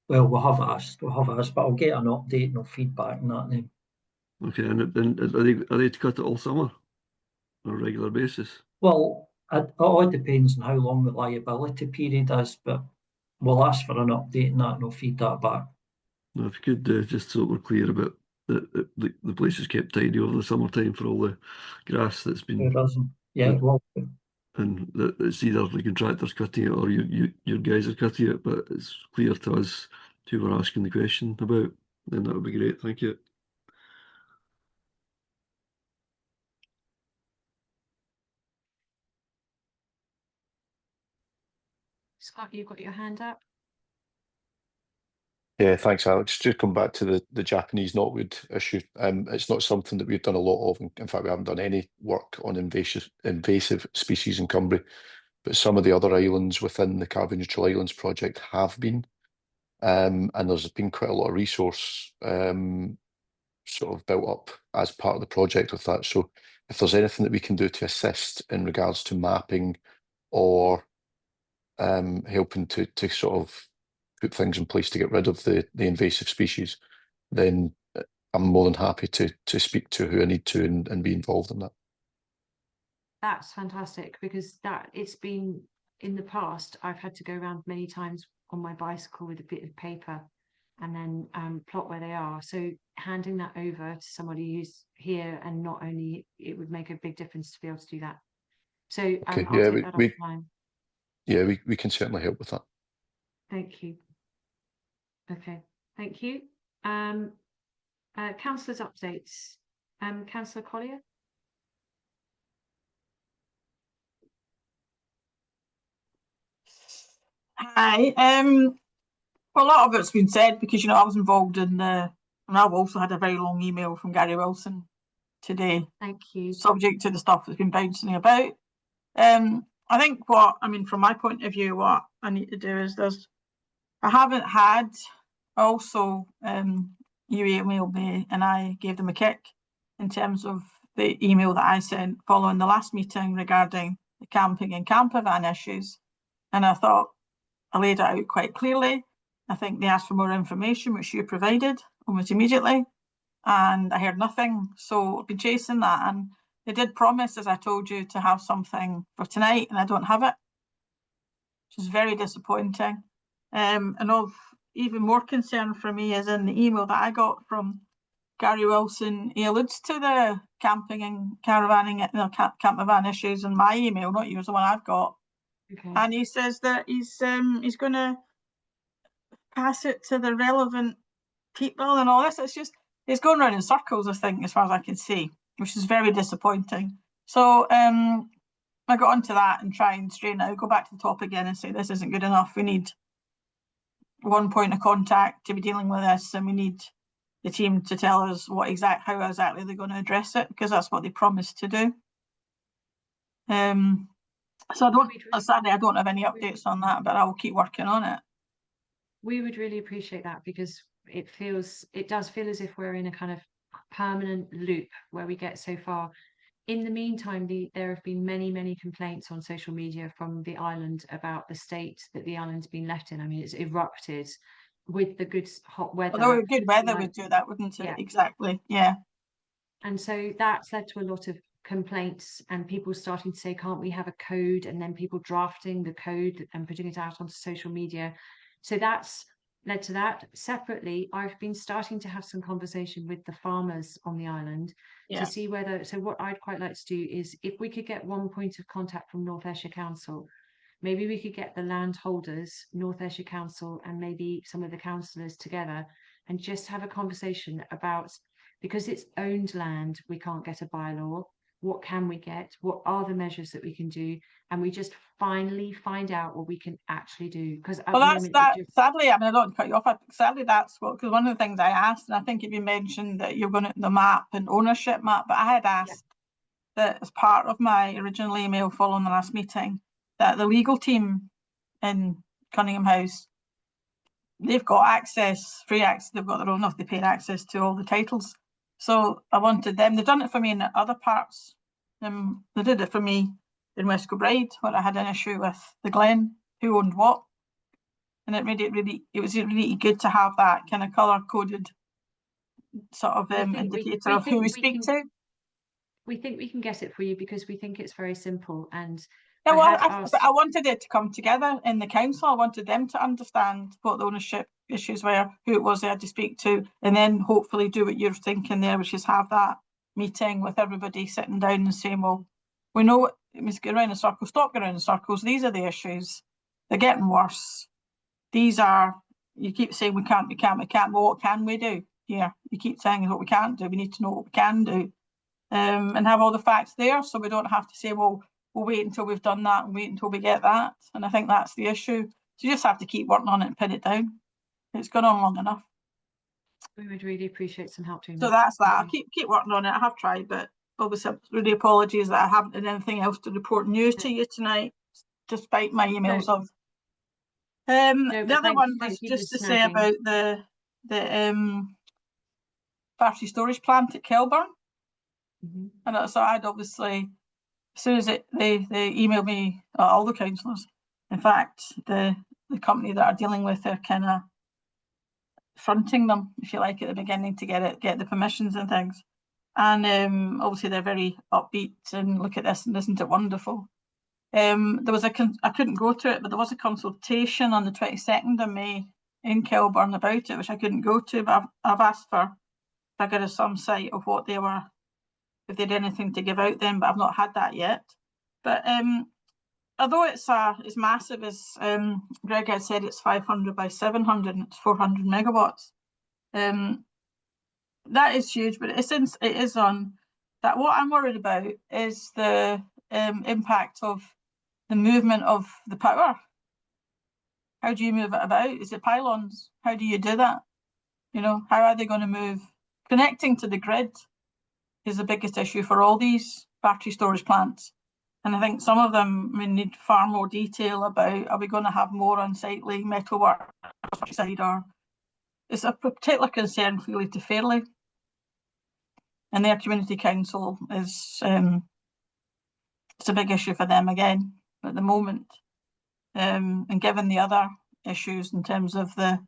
Well, we'll have asked, but I'll get an update and no feedback on that then. Okay, and are they to cut it all summer on a regular basis? Well, it all depends on how long the liability period is, but we'll ask for an update and that and no feedback back. Now, if you could just so we're clear about the place is kept tidy over the summertime for all the grass that's been. It doesn't. Yeah, well. and that it's either the contractor's cutting it or your guys are cutting it, but it's clear to us who we're asking the question about, then that would be great. Thank you. Scott, you've got your hand up. Yeah, thanks, Alex. Just come back to the Japanese knotweed issue. It's not something that we've done a lot of. In fact, we haven't done any work on invasive species in Cumbrae, but some of the other islands within the Carbon Neutral Islands project have been. And there's been quite a lot of resource sort of built up as part of the project with that. So if there's anything that we can do to assist in regards to mapping or helping to sort of put things in place to get rid of the invasive species, then I'm more than happy to speak to who I need to and be involved in that. That's fantastic, because it's been in the past, I've had to go around many times on my bicycle with a bit of paper and then plot where they are. So handing that over to somebody who's here, and not only, it would make a big difference to be able to do that. So Okay, I'll yeah, take that offline. Yeah, we can certainly help with that. Thank you. Okay, thank you. Councillors' updates. Councillor Collier. Hi. Well, a lot of it's been said because, I was involved in and I've also had a very long email from Gary Wilson today. Thank you. Subject to the stuff that's been bouncing about. I think from my point of view, what I need to do is I haven't had, also, you emailed me and I gave them a kick in terms of the email that I sent following the last meeting regarding the camping and camper van issues. And I thought I laid it out quite clearly. I think they asked for more information, which you provided almost immediately. And I heard nothing. So I've been chasing that. And they did promise, as I told you, to have something for tonight, and I don't have it, which is very disappointing. And of even more concern for me is in the email that I got from Gary Wilson. He alludes to the camping and caravanning, camper van issues in my email, not yours, the one I've got. Okay. And he says that he's going to pass it to the relevant people and all this. It's going around in circles, I think, as far as I can see, which is very disappointing. So I got onto that and try and straighten out, go back to the top again and say this isn't good enough. We need one point of contact to be dealing with this, and we need the team to tell us how exactly they're going to address it, because that's what they promised to do. So sadly I don't have any updates on that, but I will keep working on it. We would really appreciate that, because it does feel as if we're in a kind of permanent loop where we get so far. In the meantime, there have been many complaints on social media from the island about the state that the island's been left in. I mean, it's erupted with the good hot weather. Although good weather would do that, wouldn't it? Yeah. Exactly, yeah. And so that's led to a lot of complaints and people starting to say, can't we have a code? And then people drafting the code and putting it out onto social media. So that's led to that. Separately, I've been starting to have some conversation with the farmers on the island to see whether, so what I'd quite like to do is, if we could get one point of contact from North Ayrshire Council, maybe we could get the landholders, North Ayrshire Council, and maybe some of the councillors together and just have a conversation about, because it's owned land, we can't get a bylaw. What can we get? What are the measures that we can do? And we just finally find out what we can actually do. Because sadly, I mean, I don't cut you off. Sadly, that's because one of the things I asked, and I think you mentioned that you're going to the map and ownership map, but I had asked that as part of my original email following the last meeting, that the legal team in Cunningham House, they've got access, free access, they've got their own, they paid access to all the titles. So I wanted them, they've done it for me in other parts. They did it for me in West Kilbride, where I had an issue with the Glen, who owned what. And it was really good to have that kind of colour-coded sort of indicator of who we speak to. We think we can get it for you because we think it's very simple. And yeah, I wanted it to come together in the council. I wanted them to understand what the ownership issues were, who it was they had to speak to, and then hopefully do what you're thinking there, which is have that meeting with everybody sitting down and saying, well, We know it means go around in circles, stop going around in circles. These are the issues. They're getting worse. These are, you keep saying we can't. Well, what can we do? Yeah, you keep saying what we can't do. We need to know what we can do, and have all the facts there, so we don't have to say, well, we'll wait until we've done that and wait until we get that. And I think that's the issue. So you just have to keep working on it and pin it down. It's gone on long enough. We would really appreciate some help doing So that. that's that. I'll keep working on it. I have tried, but obviously really apologies that I haven't done anything else to report news to you tonight, despite my emails of. The other one was just to say about the battery storage plant at Kilburn. And so I'd obviously, as soon as they emailed me, all the councillors, in fact, the company that are dealing with are kind of fronting them, if you like, at the beginning to get the permissions and things. And obviously they're very upbeat and look at this and isn't it wonderful. There was I couldn't go to it, but there was a consultation on the 22nd of May in Kilburn about it, which I couldn't go to, but I've asked for if I got some sight of what they were, if they had anything to give out then, but I've not had that yet. But although it's massive, as Greg had said, it's 500 by 700 and it's 400 megawatts. That is huge, but it is on that. What I'm worried about is the impact of the movement of the power. How do you move it about? Is it pylons? How do you do that? You know, how are they going to move? Connecting to the grid is the biggest issue for all these battery storage plants. And I think some of them need far more detail about, are we going to have more unsightly metalwork side, or it's a particular concern really to Fairley. And their community council is, it's a big issue for them again at the moment. And given the other issues in terms of the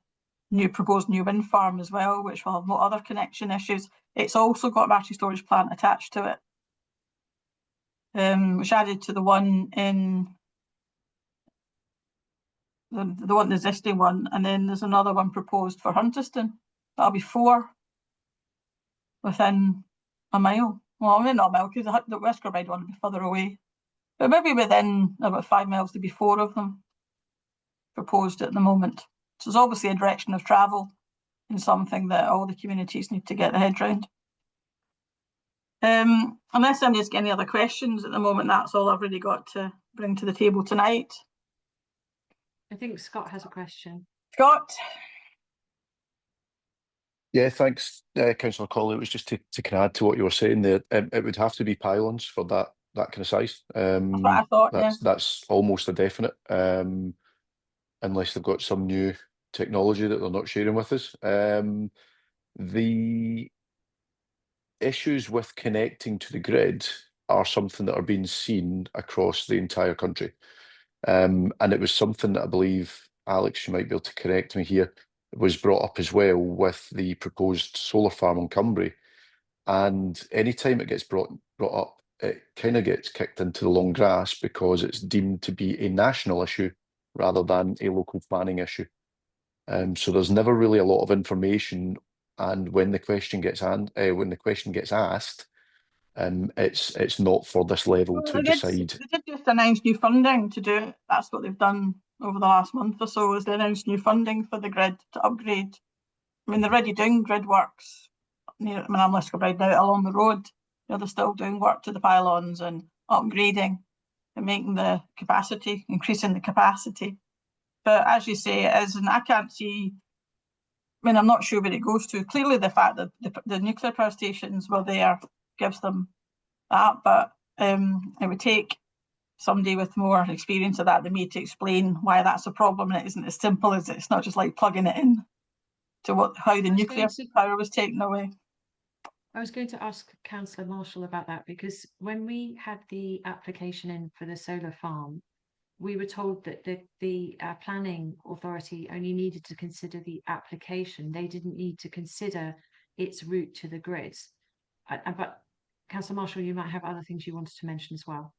proposed new wind farm as well, which will have no other connection issues, it's also got a battery storage plant attached to it, which added to the one in the existing one, and then there's another one proposed for Hunterston. That'll be 4 within a mile. Well, I mean not a mile, because the West Cumbrae one will be further away, but maybe within about 5 miles. There'll be 4 of them proposed at the moment. So it's obviously a direction of travel and something that all the communities need to get their head round. Unless anybody's got any other questions at the moment, that's all I've really got to bring to the table tonight. I think Scott has a question. Scott? Yeah, thanks, Councillor Colley. It was just to kind of add to what you were saying there. It would have to be pylons for that kind of size. That's what I thought, that's almost a definite, unless they've got some new technology that they're not sharing with us. The issues with connecting to the grid are something that are being seen across the entire country. And it was something that I believe, Alex, you might be able to correct me here, was brought up as well with the proposed solar farm on Cumbrae. And anytime it gets brought up, it kind of gets kicked into the long grass because it's deemed to be a national issue rather than a local planning issue. So there's never really a lot of information, and when the question gets asked, it's not for this level to decide. They did just announce new funding to do it. That's what they've done over the last month or so, is they announced new funding for the grid to upgrade. I mean, they're already doing grid works. I mean, I'm Lisco right now along the road. You know, they're still doing work to the pylons and upgrading and making the capacity, increasing the capacity. But as you say, it is, and I can't see, I mean, I'm not sure where it goes to. Clearly the fact that the nuclear power stations were there gives them that, but it would take somebody with more experience of that than me to explain why that's a problem, and it isn't as simple as it's not just like plugging it in to how the nuclear power was taken away. I was going to ask Councillor Marshall about that, because when we had the application in for the solar farm, we were told that the planning authority only needed to consider the application. They didn't need to consider its route to the grid. But Councillor Marshall, you might have other things you wanted to mention as well.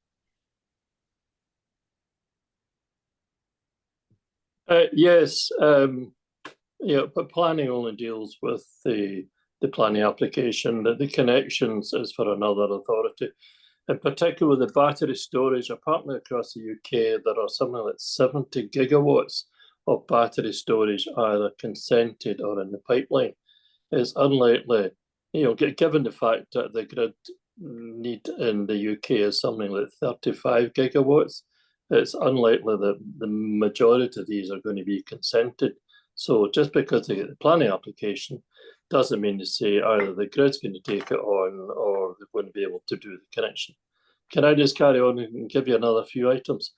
Yes, but planning only deals with the planning application. The connections is for another authority. In particular, the battery storage, apparently across the UK, there are something like 70 gigawatts of battery storage either consented or in the pipeline. It's unlikely, given the fact that the grid need in the UK is something like 35 gigawatts, it's unlikely that the majority of these are going to be consented. So just because they get the planning application doesn't mean to say either the grid's going to take it on or they're going to be able to do the connection. Can I just carry on and give you another few items?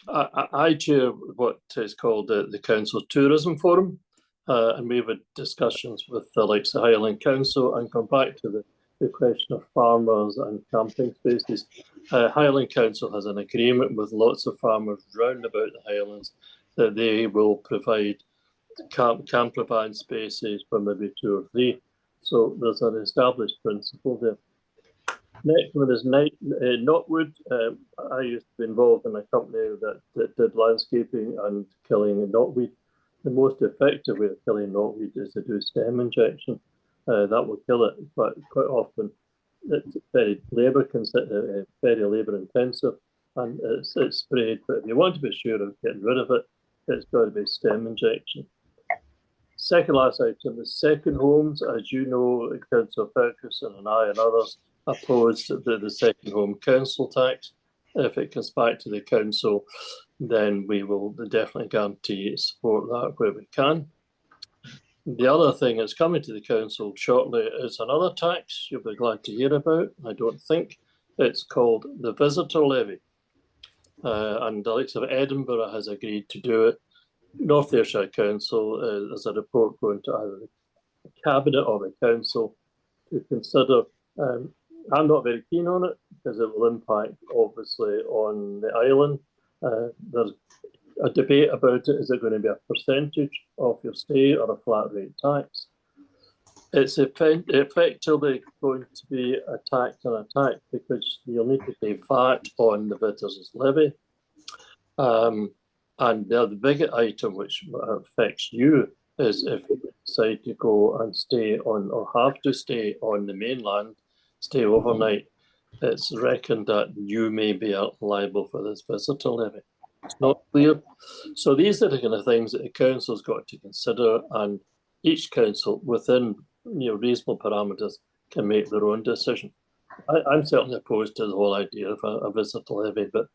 I chair what is called the Council Tourism Forum, and we've had discussions with the likes of Highland Council and come back to the question of farmers and camping spaces. Highland Council has an agreement with lots of farmers round about the Highlands that they will provide camper van spaces for maybe 2 or 3. So there's an established principle there. Next one is knotweed. I used to be involved in a company that did landscaping and killing knotweed. The most effective way of killing knotweed is to do stem injection. That will kill it, but quite often it's very labour intensive, and it's sprayed. But if you want to be sure of getting rid of it, it's got to be stem injection. Second last item is second homes. As you know, Councillor Ferguson and I and others opposed the second home council tax. If it comes back to the council, then we will definitely guarantee support that where we can. The other thing that's coming to the council shortly is another tax you'll be glad to hear about. I don't think. It's called the visitor levy. And the likes of Edinburgh has agreed to do it. North Ayrshire Council, there's a report going to either the Cabinet or the Council to consider. I'm not very keen on it because it will impact, obviously, on the island. There's a debate about it. Is it going to be a percentage of your stay or a flat rate tax? It's effectively going to be a tax on a tax because you'll need to pay VAT on the visitors' levy. And the big item which affects you is if you decide to go and stay on or have to stay on the mainland, stay overnight, it's reckoned that you may be liable for this visitor levy. It's not clear. So these are the kind of things that the council's got to consider, and each council within reasonable parameters can make their own decision. I'm certainly opposed to the whole idea of a visitor levy, but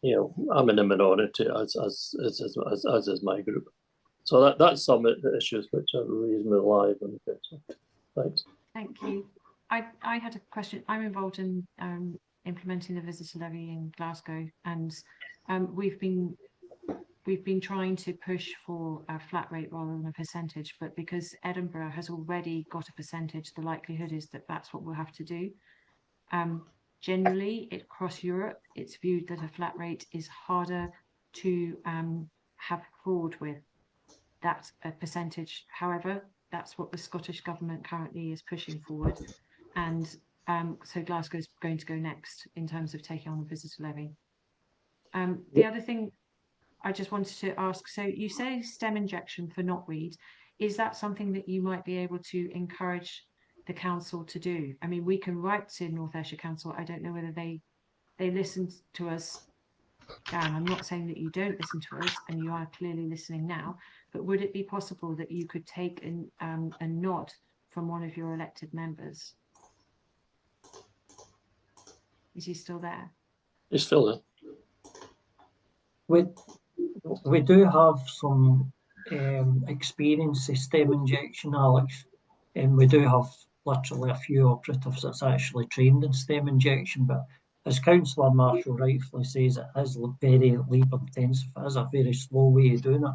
I'm in a minority as is my group. So that's some of the issues which are reasonably live in the council. Thanks. Thank you. I had a question. I'm involved in implementing the visitor levy in Glasgow, and we've been trying to push for a flat rate rather than a percentage, but because Edinburgh has already got a percentage, the likelihood is that that's what we'll have to do. Generally, across Europe, it's viewed that a flat rate is harder to have fraud with. That's a percentage. However, that's what the Scottish government currently is pushing forward. And so Glasgow is going to go next in terms of taking on the visitor levy. The other thing I just wanted to ask, so you say stem injection for knotweed. Is that something that you might be able to encourage the council to do? I mean, we can write to North Ayrshire Council. I don't know whether they listened to us. Dan, I'm not saying that you don't listen to us, and you are clearly listening now, but would it be possible that you could take a nod from one of your elected members? Is he still there? He's still there. We do have some experience in stem injection, Alex, and we do have literally a few operatives that's actually trained in stem injection, but as Councillor Marshall rightfully says, it is very labour intensive. It is a very slow way of doing it.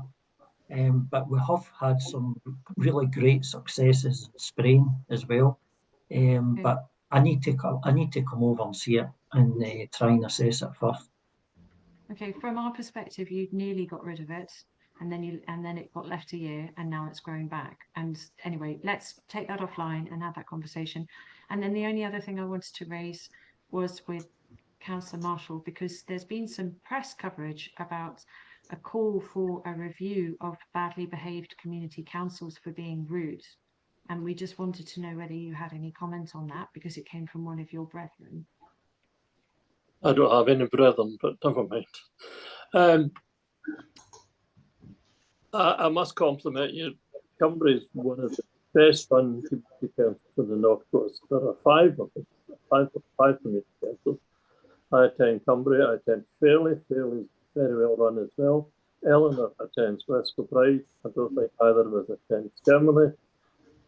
But we have had some really great successes in spraying as well. But I need to come over and see it and try and assess it first. Okay, from our perspective, you'd nearly got rid of it, and then it got left a year, and now it's growing back. And anyway, let's take that offline and have that conversation. And then the only other thing I wanted to raise was with Councillor Marshall, because there's been some press coverage about a call for a review of badly behaved community councils for being rude. And we just wanted to know whether you had any comment on that, because it came from one of your brethren. I don't have any brethren, but never mind. I must compliment you. Cumbrae is one of the best run community councils in the North Coast. There are five of them, five community councils. I attend Cumbrae, I attend Fairley very well run as well. Eleanor attends West Cumbrae. I don't think either of us attend Cumbrae,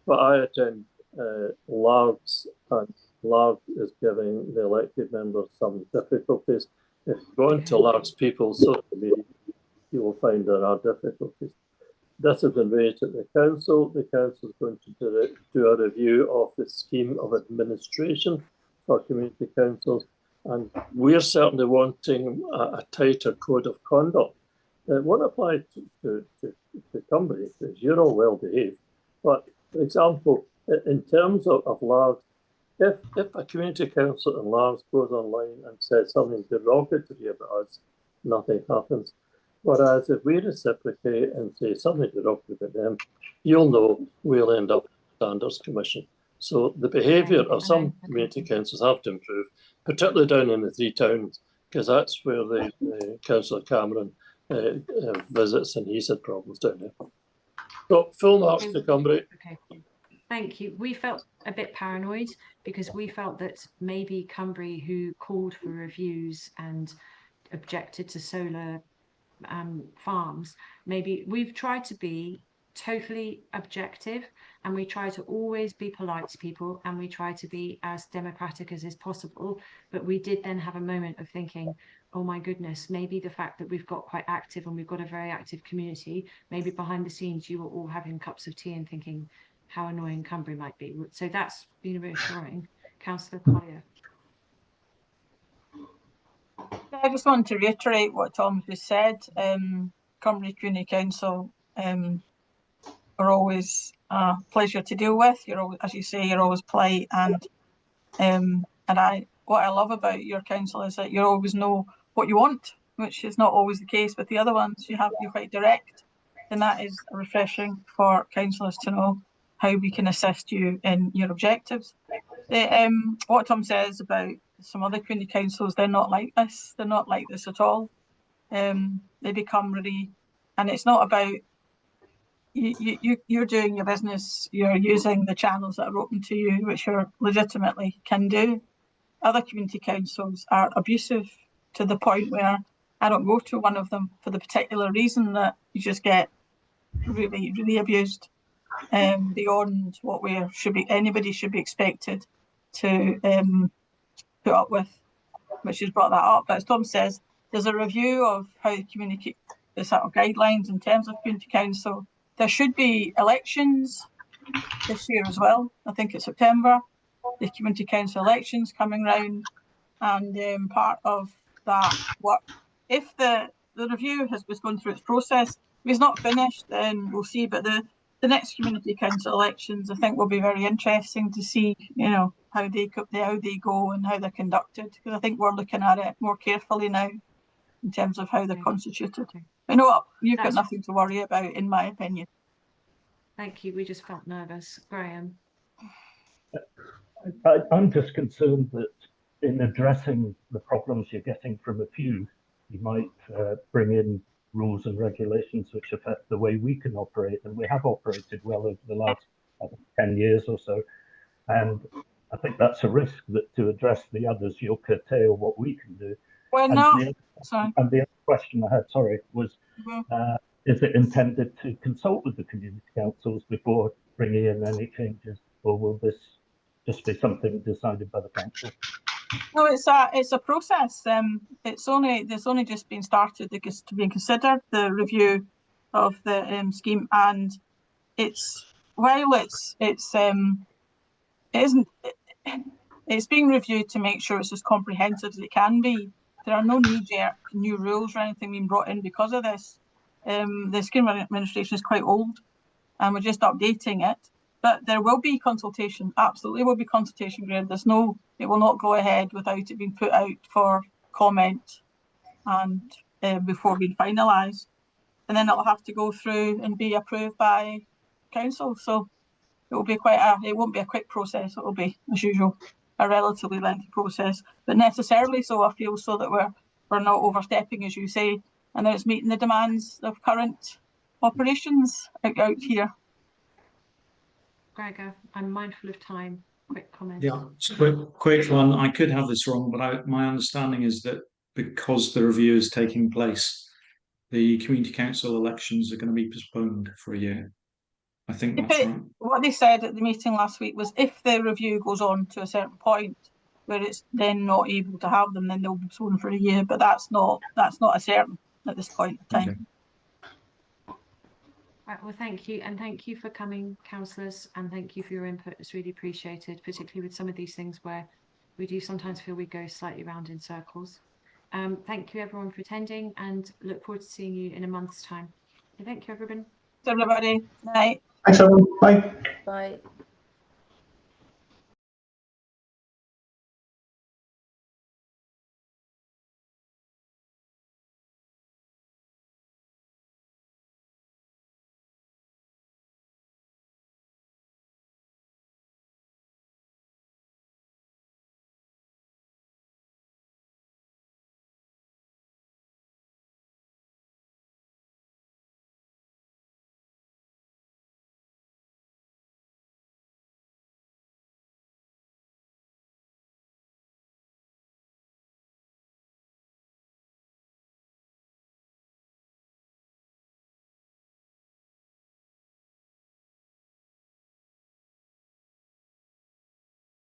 but I attend Largs, and Largs is giving the elected members some difficulties. If you go into Largs people's social media, you will find there are difficulties. This has been raised at the council. The council is going to do a review of the scheme of administration for community councils, and we're certainly wanting a tighter code of conduct. It won't apply to Cumbrae, because you're all well behaved. But for example, in terms of Largs, if a community council in Largs goes online and says something derogatory about us, nothing happens. Whereas if we reciprocate and say something derogatory about them, you'll know we'll end up with the Standards Commission. So the behaviour of some community councils have to improve, particularly down in the three towns, because that's where the Councillor Cameron visits, and he's had problems down there. So full marks to Cumbrae. Okay, thank you. We felt a bit paranoid because we felt that maybe Cumbrae, who called for reviews and objected to solar farms, maybe we've tried to be totally objective, and we try to always be polite to people, and we try to be as democratic as is possible. But we did then have a moment of thinking, oh my goodness, maybe the fact that we've got quite active and we've got a very active community, maybe behind the scenes you were all having cups of tea and thinking how annoying Cumbrae might be. So that's been reassuring. Councillor Collier. I just want to reiterate what Tom just said. Cumbrae Community Council are always a pleasure to deal with. You're always, as you say, you're always polite, and what I love about your council is that you always know what you want, which is not always the case with the other ones. You're quite direct, and that is refreshing for councillors to know how we can assist you in your objectives. What Tom says about some other community councils, they're not like this. They're not like this at all. They become really, and it's not about you're doing your business. You're using the channels that are open to you, which you legitimately can do. Other community councils are abusive to the point where I don't go to one of them for the particular reason that you just get really, really abused beyond what anybody should be expected to put up with, which has brought that up. But as Tom says, there's a review of how to communicate the sort of guidelines in terms of community council. There should be elections this year as well. I think it's September. The community council elections coming round, and part of that work, if the review was going through its process, if it's not finished, then we'll see. But the next community council elections, I think, will be very interesting to see, how they go and how they're conducted, because I think we're looking at it more carefully now in terms of how they're constituted. You know what? You've got nothing to worry about, in my opinion. Thank you. We just felt nervous. Graham. I'm just concerned that in addressing the problems you're getting from a few, you might bring in rules and regulations which affect the way we can operate, and we have operated well over the last 10 years or so. And I think that's a risk, that to address the others, you'll curtail what we can do. Well, and the other question I had, was is it intended to consult with the community councils before bringing in any changes, or will this just be something decided by the council? No, it's a process. It's only just been started to be considered, the review of the scheme, and it's being reviewed to make sure it's as comprehensive as it can be. There are no knee-jerk new rules or anything being brought in because of this. The scheme administration is quite old, and we're just updating it. But there will be consultation. Absolutely, will be consultation. Graham. It will not go ahead without it being put out for comment and before being finalised, and then it'll have to go through and be approved by council. So it will be it won't be a quick process. It will be, as usual, a relatively lengthy process, but necessarily so, I feel, so that we're not overstepping, as you say, and that it's meeting the demands of current operations out here. Gregor, I'm mindful of time. Quick comment. Yeah, quick one. I could have this wrong, but my understanding is that because the review is taking place, the community council elections are going to be postponed for a year. I think that's right. What they said at the meeting last week was if the review goes on to a certain point where it's then not able to have them, then they'll be postponed for a year. But that's not a certain at this point in time. Okay. Right, well, thank you, and thank you for coming, councillors, and thank you for your input. It's really appreciated, particularly with some of these things where we do sometimes feel we go slightly round in circles. Thank you everyone for attending, and look forward to seeing you in a month's time. So thank you everyone. Thanks everybody. Night. Thanks everyone. Bye. Bye.